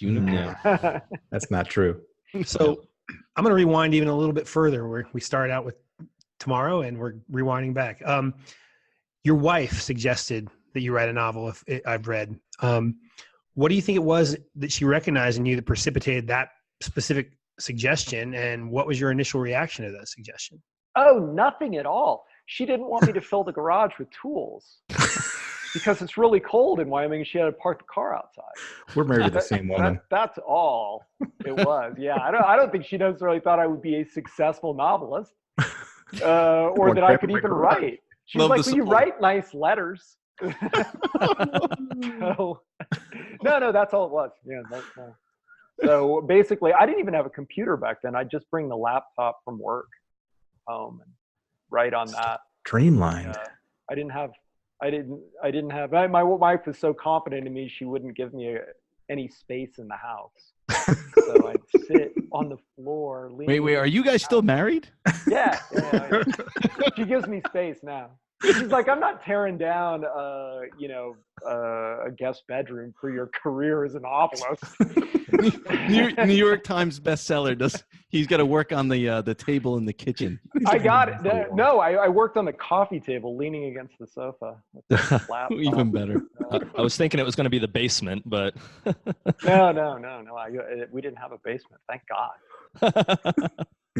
That's not true. So I'm going to rewind even a little bit further, where we started out with tomorrow and we're rewinding back. Your wife suggested that you write a novel, I've read. What do you think it was that she recognized in you that precipitated that specific suggestion, and what was your initial reaction to that suggestion? Oh, nothing at all. She didn't want me to fill the garage with tools because it's really cold in Wyoming. She had to park the car outside. We're married to the same woman. That's all it was. Yeah, I don't think she necessarily thought I would be a successful novelist, or that I could even write. She was like, "Will you write nice letters?" No, that's all it was. Yeah. So basically, I didn't even have a computer back then. I'd just bring the laptop from work home and write on that. Streamlined. I didn't have. My wife was so confident in me, she wouldn't give me any space in the house. So I'd sit on the floor. Wait, are you guys still married? Yeah. She gives me space now. Which is like, I'm not tearing down, a guest bedroom for your career as a novelist. New York Times bestseller. He's got to work on the table in the kitchen. I got it. No, I worked on the coffee table, leaning against the sofa. Even better. I was thinking it was going to be the basement, but no. We didn't have a basement. Thank God.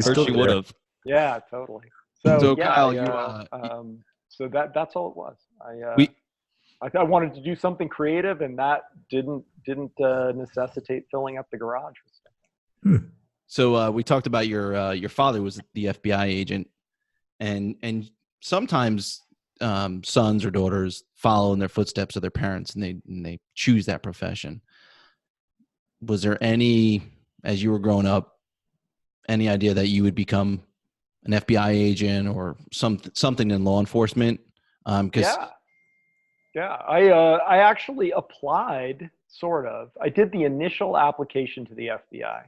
Heard she would have. Yeah, totally. So yeah, Kyle, so that's all it was. I wanted to do something creative, and that didn't necessitate filling up the garage with stuff. So we talked about your father was the FBI agent, and sometimes sons or daughters follow in their footsteps of their parents, and they choose that profession. Was there any, as you were growing up, any idea that you would become an FBI agent or something in law enforcement? Yeah. I actually applied, sort of. I did the initial application to the FBI.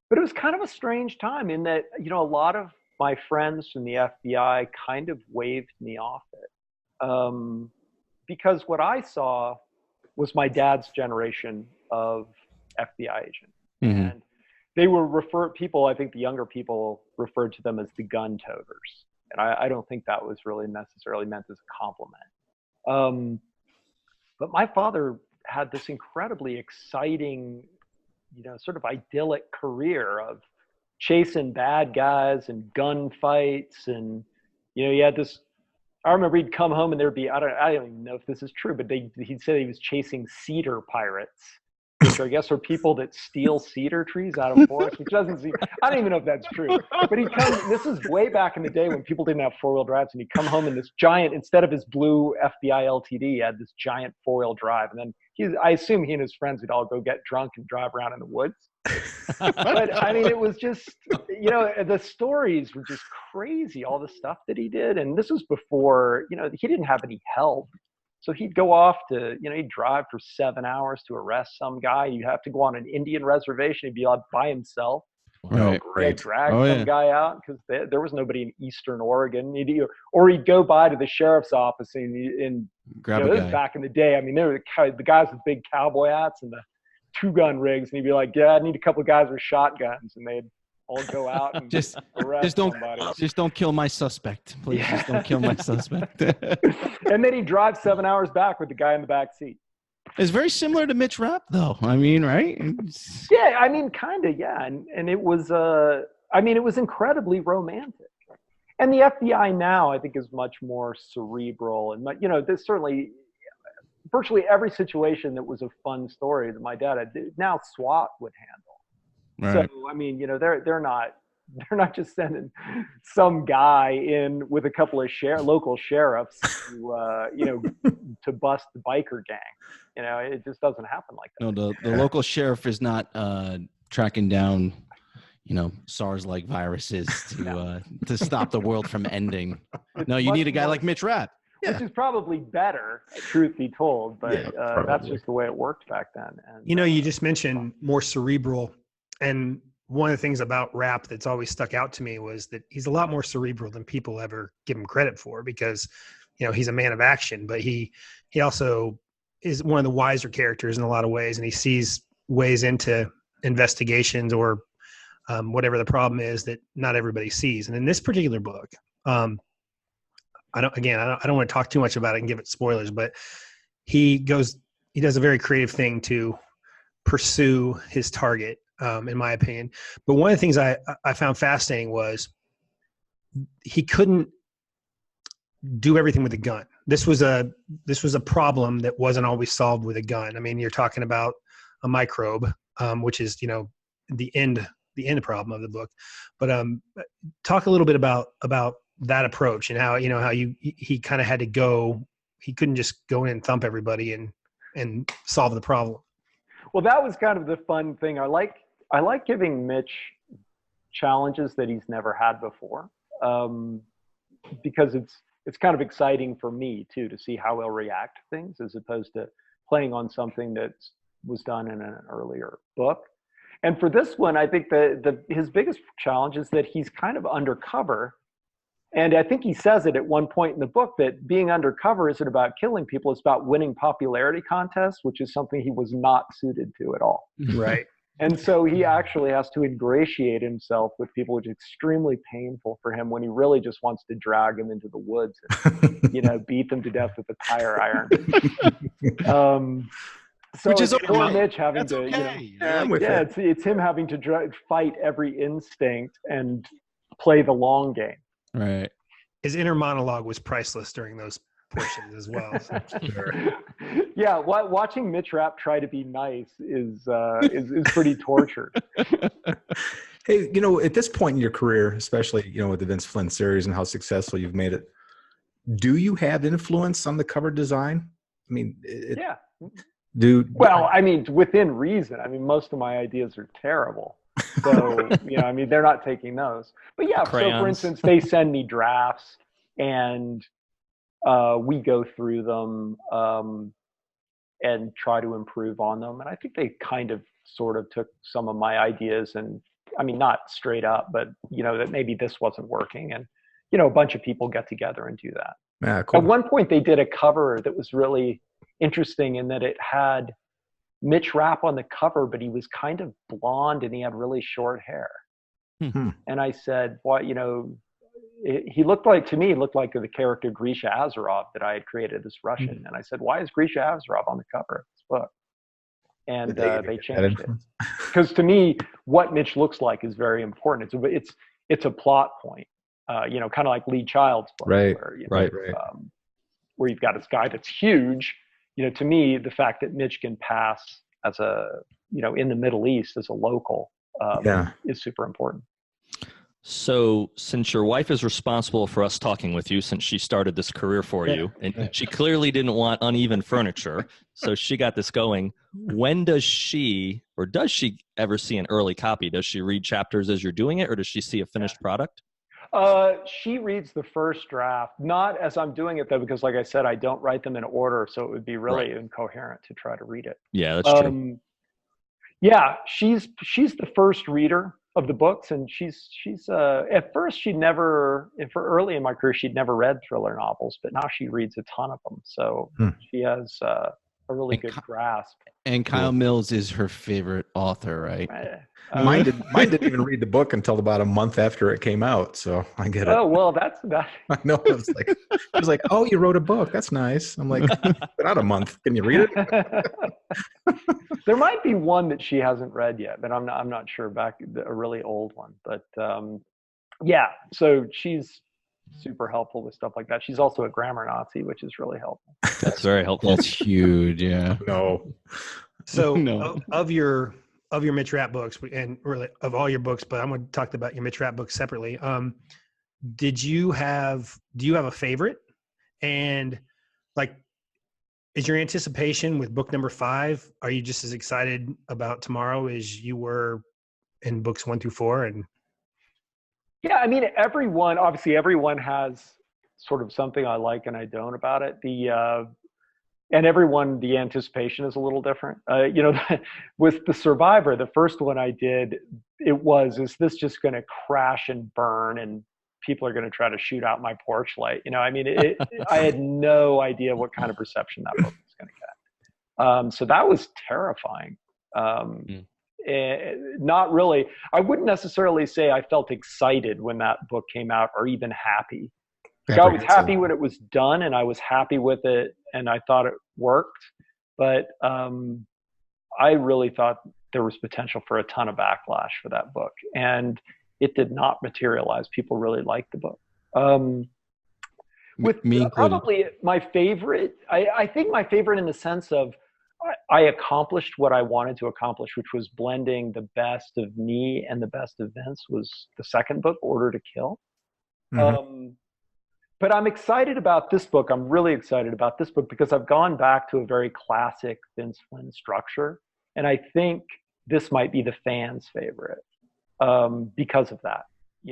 But it was kind of a strange time in that, a lot of my friends from the FBI kind of waved me off it. Because what I saw was my dad's generation of FBI agent. Mm-hmm. And they were I think the younger people referred to them as the gun toters. And I don't think that was really necessarily meant as a compliment. But my father had this incredibly exciting, sort of idyllic career of chasing bad guys and gunfights. And, he had this, I remember he'd come home and there'd be, I don't even know if this is true, but he'd say he was chasing cedar pirates, which I guess are people that steal cedar trees out of forests, which doesn't seem, I don't even know if that's true. But he'd come, this is way back in the day when people didn't have four-wheel drives, and he'd come home in this giant, instead of his blue FBI LTD, he had this giant four-wheel drive. And then I assume he and his friends would all go get drunk and drive around in the woods. But I mean, it was just, the stories were just crazy, all the stuff that he did. And this was before, he didn't have any help. So he'd go off to, he'd drive for 7 hours to arrest some guy. You'd have to go on an Indian reservation. He'd be out by himself. Right. He'd drag some guy out because there was nobody in Eastern Oregon. Or he'd go by to the sheriff's office and grab a this guy. was back in the day. I mean, there were the guys with big cowboy hats and the 2-gun rigs. And he'd be like, yeah, I need a couple of guys with shotguns. And they'd all go out and arrest somebody. Just don't kill my suspect. Please, just don't kill my suspect. And then he'd drive 7 hours back with the guy in the back seat. It's very similar to Mitch Rapp, though. I mean, right? Yeah, I mean, kind of, yeah. And it was, it was incredibly romantic. And the FBI now, I think, is much more cerebral. And, there's certainly virtually every situation that was a fun story that my dad had, now SWAT would handle. Right. So, I mean, they're not just sending some guy in with a couple of local sheriffs to bust the biker gang. It just doesn't happen like that. No, the local sheriff is not tracking down, SARS-like viruses to stop the world from ending. No, you need a guy like Mitch Rapp. Which is probably better, truth be told, but that's just the way it worked back then. And, you just mentioned more cerebral, and one of the things about Rapp that's always stuck out to me was that he's a lot more cerebral than people ever give him credit for, because, he's a man of action, but he also is one of the wiser characters in a lot of ways, and he sees ways into investigations or whatever the problem is that not everybody sees. And in this particular book, I don't want to talk too much about it and give it spoilers, but he does a very creative thing to pursue his target, in my opinion. But one of the things I found fascinating was he couldn't do everything with a gun. This was a problem that wasn't always solved with a gun. I mean, you're talking about a microbe, which is, the end problem of the book. But talk a little bit about that approach and how he kind of had to go. He couldn't just go in and thump everybody and solve the problem. Well, that was kind of the fun thing. I like giving Mitch challenges that he's never had before, because it's kind of exciting for me too to see how he'll react to things, as opposed to playing on something that was done in an earlier book. And for this one, I think his biggest challenge is that he's kind of undercover. And I think he says it at one point in the book that being undercover isn't about killing people. It's about winning popularity contests, which is something he was not suited to at all. Right. And so he actually has to ingratiate himself with people, which is extremely painful for him when he really just wants to drag them into the woods and, beat them to death with a tire iron. So which is poor okay. Mitch having That's to, okay. it's him having to fight every instinct and play the long game. Right. His inner monologue was priceless during those portions as well. So. Sure. Yeah, watching Mitch Rapp try to be nice is pretty tortured. Hey, at this point in your career, especially, with the Vince Flynn series and how successful you've made it, do you have influence on the cover design? I mean, yeah. Well, I mean, within reason. I mean, most of my ideas are terrible. So, they're not taking those. But yeah, Crayons. So for instance, they send me drafts and we go through them and try to improve on them. And I think they kind of sort of took some of my ideas and, I mean, not straight up, but, that maybe this wasn't working. And, a bunch of people get together and do that. Yeah, cool. At one point, they did a cover that was really interesting in that it had Mitch Rapp on the cover, but he was kind of blonde and he had really short hair. Mm-hmm. And I said, "What? He looked like the character Grisha Azarov that I had created, this Russian." Mm-hmm. And I said, "Why is Grisha Azarov on the cover of this book?" And they changed it because to me, what Mitch looks like is very important. It's a plot point, kind of like Lee Child's book, right? Where, where you've got this guy that's huge. To me, the fact that Mitch can pass as in the Middle East as a local is super important. So since your wife is responsible for us talking with you, since she started this career for you, and she clearly didn't want uneven furniture, so she got this going, when does she ever see an early copy? Does she read chapters as you're doing it, or does she see a finished product? She reads the first draft, not as I'm doing it though, because like I said, I don't write them in order, so it would be really incoherent to try to read it. Yeah, that's true. Yeah, she's the first reader of the books, and she's at first early in my career she'd never read thriller novels, but now she reads a ton of them, so she has a really good grasp. And Kyle Mills is her favorite author, right? Mine didn't even read the book until about a month after it came out, so I get it. Oh well, that's that. I know. It was like, oh, you wrote a book. That's nice. I'm like, not a month. Can you read it? There might be one that she hasn't read yet, but I'm not sure. A really old one, but yeah. So she's super helpful with stuff like that. She's also a grammar Nazi, which is really helpful. That's very helpful. That's huge. Yeah. No. So of your Mitch Rapp books, and really of all your books, but I'm going to talk about your Mitch Rapp books separately. Do you have a favorite? And is your anticipation with book number 5? Are you just as excited about tomorrow as you were in books 1 through 4? And yeah, I mean, everyone has sort of something I like and I don't about it. And the anticipation is a little different. With The Survivor, the first one I did, is this just going to crash and burn and people are going to try to shoot out my porch light? I had no idea what kind of reception that book was going to get. So that was terrifying. Not really. I wouldn't necessarily say I felt excited when that book came out or even happy. I was happy when it was done and I was happy with it and I thought it worked, but I really thought there was potential for a ton of backlash for that book, and it did not materialize. People really liked the book. With me probably my favorite, I think my favorite in the sense of I accomplished what I wanted to accomplish, which was blending the best of me and the best of Vince, was the second book, Order to Kill. Mm-hmm. But I'm excited about this book. I'm really excited about this book because I've gone back to a very classic Vince Flynn structure. And I think this might be the fans' favorite because of that.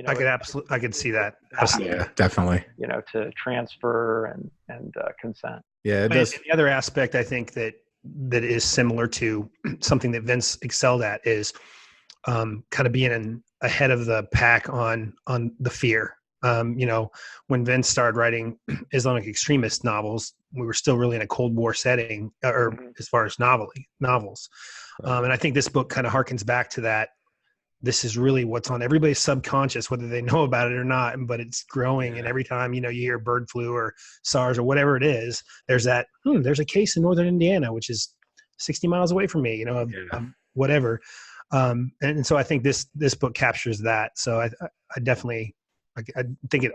I could see that. Yeah, definitely. To transfer and consent. Yeah, it does. And the other aspect I think that is similar to something that Vince excelled at is kind of being ahead of the pack on the fear. When Vince started writing Islamic extremist novels, we were still really in a Cold War setting, or as far as novels. And I think this book kind of harkens back to that. This is really what's on everybody's subconscious, whether they know about it or not, but it's growing. And every time, you hear bird flu or SARS or whatever it is, there's that, there's a case in Northern Indiana, which is 60 miles away from me, of whatever. And so I think this book captures that. So I definitely, I think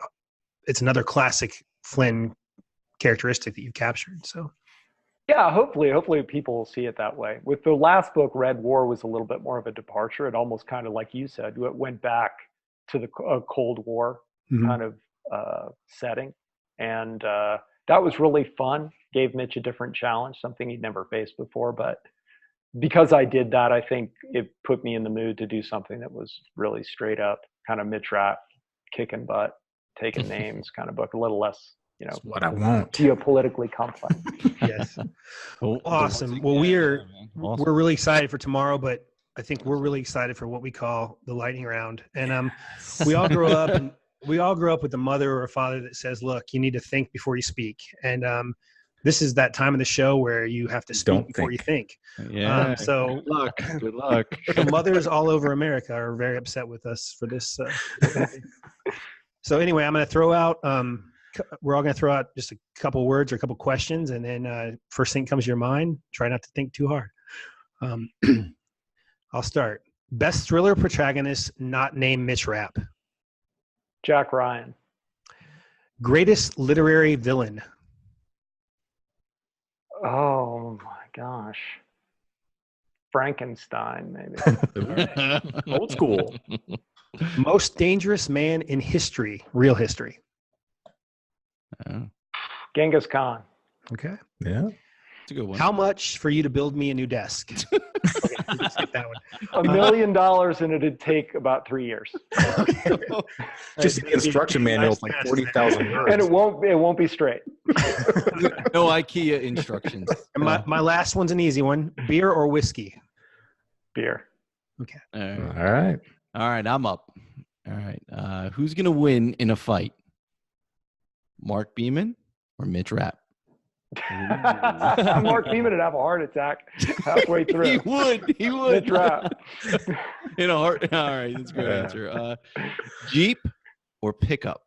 it's another classic Flynn characteristic that you've captured. So. Yeah, hopefully people will see it that way. With the last book, Red War was a little bit more of a departure. It almost kind of, like you said, it went back to the Cold War kind of setting. And that was really fun. Gave Mitch a different challenge, something he'd never faced before. But because I did that, I think it put me in the mood to do something that was really straight up kind of Mitch Rapp, kicking butt, taking names kind of book, a little less, That's what I want. Geopolitically complex. Yes. Awesome. Well, we're really excited for tomorrow, but I think we're really excited for what we call the lightning round. And we all grow up with a mother or a father that says, "Look, you need to think before you speak." And this is that time of the show where you have to speak before you think. Yeah. So good luck. So mothers all over America are very upset with us for this. So anyway, I'm going to throw out. We're all going to throw out just a couple words or a couple questions, and then first thing comes to your mind. Try not to think too hard. I'll start. Best thriller protagonist not named Mitch Rapp. Jack Ryan. Greatest literary villain. Oh my gosh. Frankenstein, maybe. Old school. Most dangerous man in history, real history. Genghis Khan. Okay. Yeah. It's a good one. How much for you to build me a new desk? Okay, skip that one. $1 million and it'd take about 3 years. Just the instruction manual is like 40,000 words. And it won't be straight. No IKEA instructions. And my last one's an easy one. Beer or whiskey? Beer. Okay. All right. I'm up. All right. Who's going to win in a fight? Mark Beeman or Mitch Rapp? Mark Beeman would have a heart attack halfway through. He would. Mitch Rapp. In a heart. All right. That's a good answer. Jeep or pickup?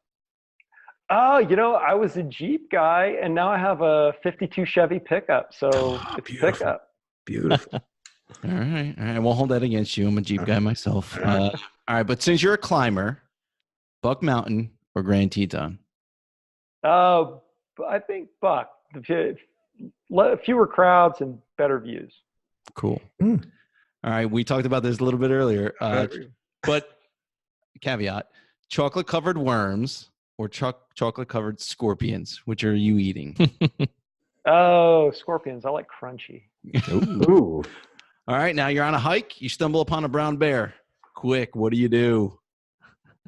Oh, I was a Jeep guy, and now I have a 52 Chevy pickup. So it's beautiful. pickup. Beautiful. All right. I won't hold that against you. I'm a Jeep guy myself. All right. But since you're a climber, Buck Mountain or Grand Teton? I think Buck. Fewer crowds and better views. Cool. All right. We talked about this a little bit earlier. But caveat, chocolate covered worms or chocolate covered scorpions, which are you eating? Oh, scorpions. I like crunchy. Ooh. All right. Now you're on a hike. You stumble upon a brown bear. Quick. What do?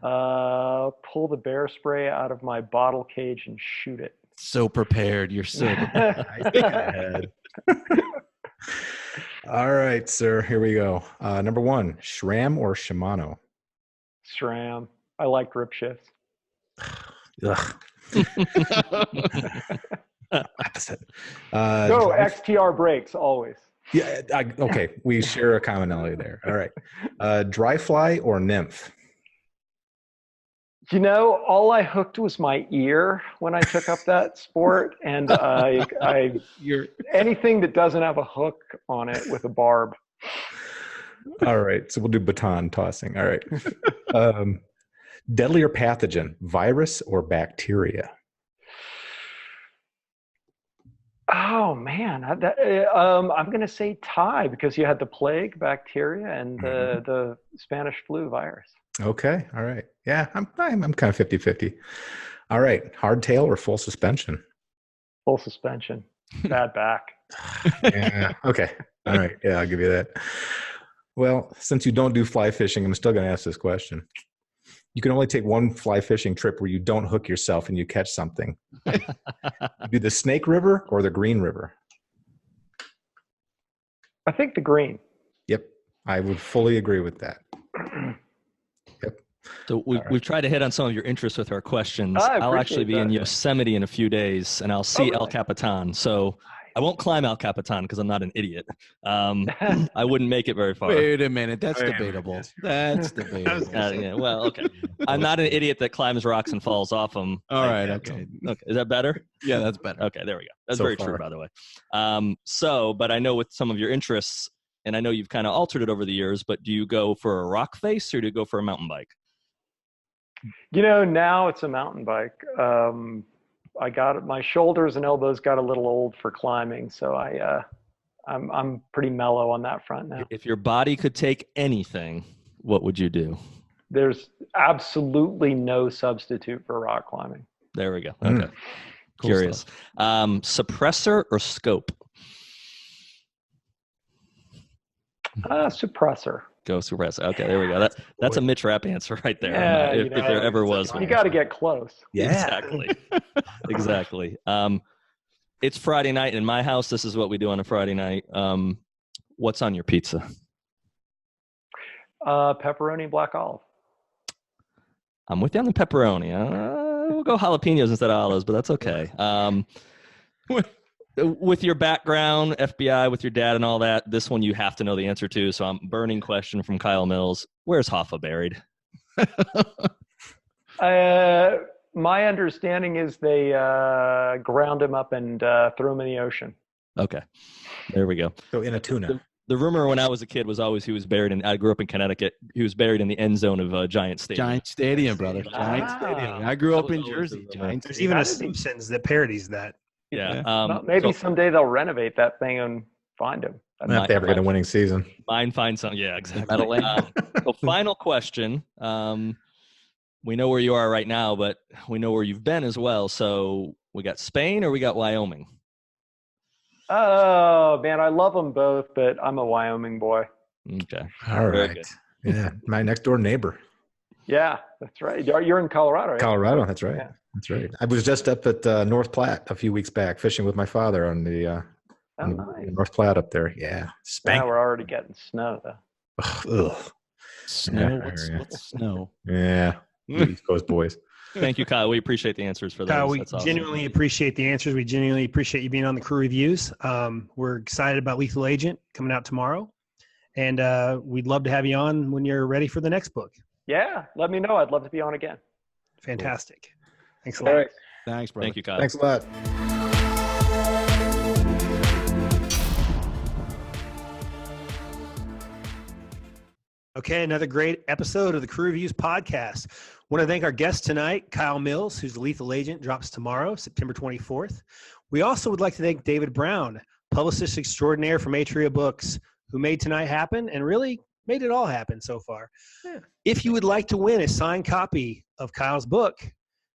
Pull the bear spray out of my bottle cage and shoot it. So prepared. You're so prepared. All right, sir. Here we go. Number 1, SRAM or Shimano? SRAM. I like grip shifts. Ugh. Opposite. No, XTR brakes always. Yeah. Okay. We share a commonality there. All right. Dry fly or nymph? All I hooked was my ear when I took up that sport, and anything that doesn't have a hook on it with a barb. All right, so we'll do baton tossing. All right. Deadlier pathogen, virus or bacteria? Oh man, I'm going to say tie, because you had the plague bacteria and the Spanish flu virus. Okay. All right. Yeah, I'm kind of 50-50. All right. Hardtail or full suspension? Full suspension. Bad back. Yeah. Okay. All right. Yeah, I'll give you that. Well, since you don't do fly fishing, I'm still going to ask this question. You can only take one fly fishing trip where you don't hook yourself and you catch something. Do the Snake River or the Green River? I think the Green. Yep. I would fully agree with that. Yep. So we've tried to hit on some of your interests with our questions. I I'll actually be appreciate in that. Yosemite in a few days, and I'll see really? El Capitan. So I won't climb El Capitan because I'm not an idiot. I wouldn't make it very far. Wait a minute. That's debatable. That's debatable. Yeah, well, okay. I'm not an idiot that climbs rocks and falls off them. All right. Okay. Okay. Is that better? Yeah, that's better. Okay, there we go. That's So very far. true, by the way. But I know with some of your interests, and I know you've kind of altered it over the years, but do you go for a rock face or do you go for a mountain bike? Now it's a mountain bike. I got my shoulders and elbows got a little old for climbing, so I'm pretty mellow on that front now. If your body could take anything, what would you do? There's absolutely no substitute for rock climbing. There we go. Okay. Cool Curious. Suppressor or scope? Suppressor. Go suppressor. Okay, there we go. That's a Mitch Rapp answer right there. Yeah, If there ever was one. You got to get close. Exactly. Exactly. It's Friday night in my house. This is what we do on a Friday night. What's on your pizza? Pepperoni, black olive. I'm with you on the pepperoni. We'll go jalapenos instead of olives, but that's okay. With your background, FBI, with your dad and all that, this one you have to know the answer to. So burning question from Kyle Mills. Where's Hoffa buried? My understanding is they ground him up and threw him in the ocean. Okay. There we go. So in a tuna. The rumor when I was a kid was always he was buried in, I grew up in Connecticut, he was buried in the end zone of Giant Stadium. Giant Stadium, brother. Giant Stadium. I grew up in Jersey. Giant There's Stadium. even a Simpsons that parodies that. Yeah. Well, maybe someday they'll renovate that thing and find him. If they ever get a winning season. Mine find something. Yeah, exactly. Metal Lane. So final question. We know where you are right now, but we know where you've been as well. So we got Spain or we got Wyoming? Oh, man, I love them both, but I'm a Wyoming boy. Okay. All Very right. good. Yeah. My next door neighbor. Yeah, that's right. You're in Colorado, right? Colorado. That's right. Yeah. That's right. I was just up at North Platte a few weeks back fishing with my father on the Nice. North Platte up there. Yeah. Now we're already getting snow, though. Ugh. Snow. Yeah. What's snow? Yeah. East Coast boys. Thank you, Kyle. We appreciate the answers for those. Kyle, we That's awesome. genuinely appreciate the answers. We genuinely appreciate you being on the Crew Reviews. We're excited about Lethal Agent coming out tomorrow. And we'd love to have you on when you're ready for the next book. Yeah, let me know. I'd love to be on again. Fantastic. Thanks a All lot. right. Thanks, brother. Thank you, Kyle. Thanks a lot. Okay, another great episode of the Crew Reviews podcast. Want to thank our guest tonight, Kyle Mills, who's the Lethal Agent, drops tomorrow, September 24th. We also would like to thank David Brown, publicist extraordinaire from Atria Books, who made tonight happen and really made it all happen so far. Yeah. If you would like to win a signed copy of Kyle's book,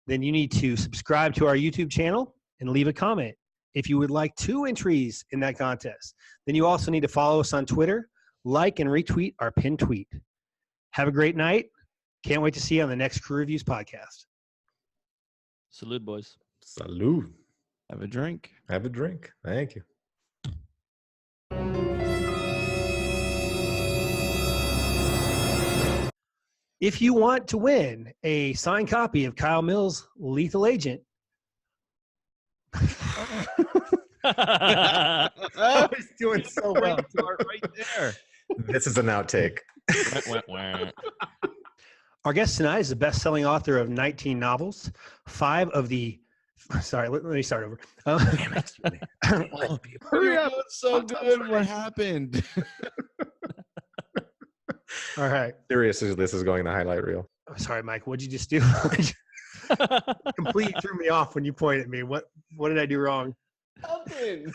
then you need to subscribe to our YouTube channel and leave a comment. If you would like 2 entries in that contest, then you also need to follow us on Twitter, like and retweet our pinned tweet. Have a great night. Can't wait to see you on the next Crew Reviews podcast. Salute, boys. Salud. Have a drink. Have a drink. Thank you. If you want to win a signed copy of Kyle Mills' Lethal Agent, Oh, he's doing so well. right there. This is an outtake. Our guest tonight is the best-selling author of 19 novels, 5 of the – sorry, let me start over. Hurry up. It's so good. What happened? All right. Seriously, this is going in the highlight reel. I'm sorry, Mike. What'd you just do? Completely threw me off when you pointed at me. What did I do wrong? Nothing.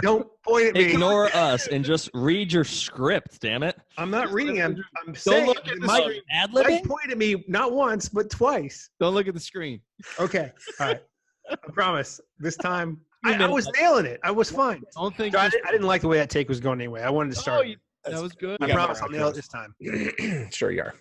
Don't point at me. Ignore us and just read your script, damn it. I'm not reading it. I'm saying look at the Mike, screen. Mike Ad-libbing? pointed at me not once, but twice. Don't look at the screen. Okay. All right. I promise. This time, I was nailing it. I was fine. Don't think. I didn't like the way that take was going anyway. I wanted to start. That was good. I promise I'll nail it this time. Sure you are.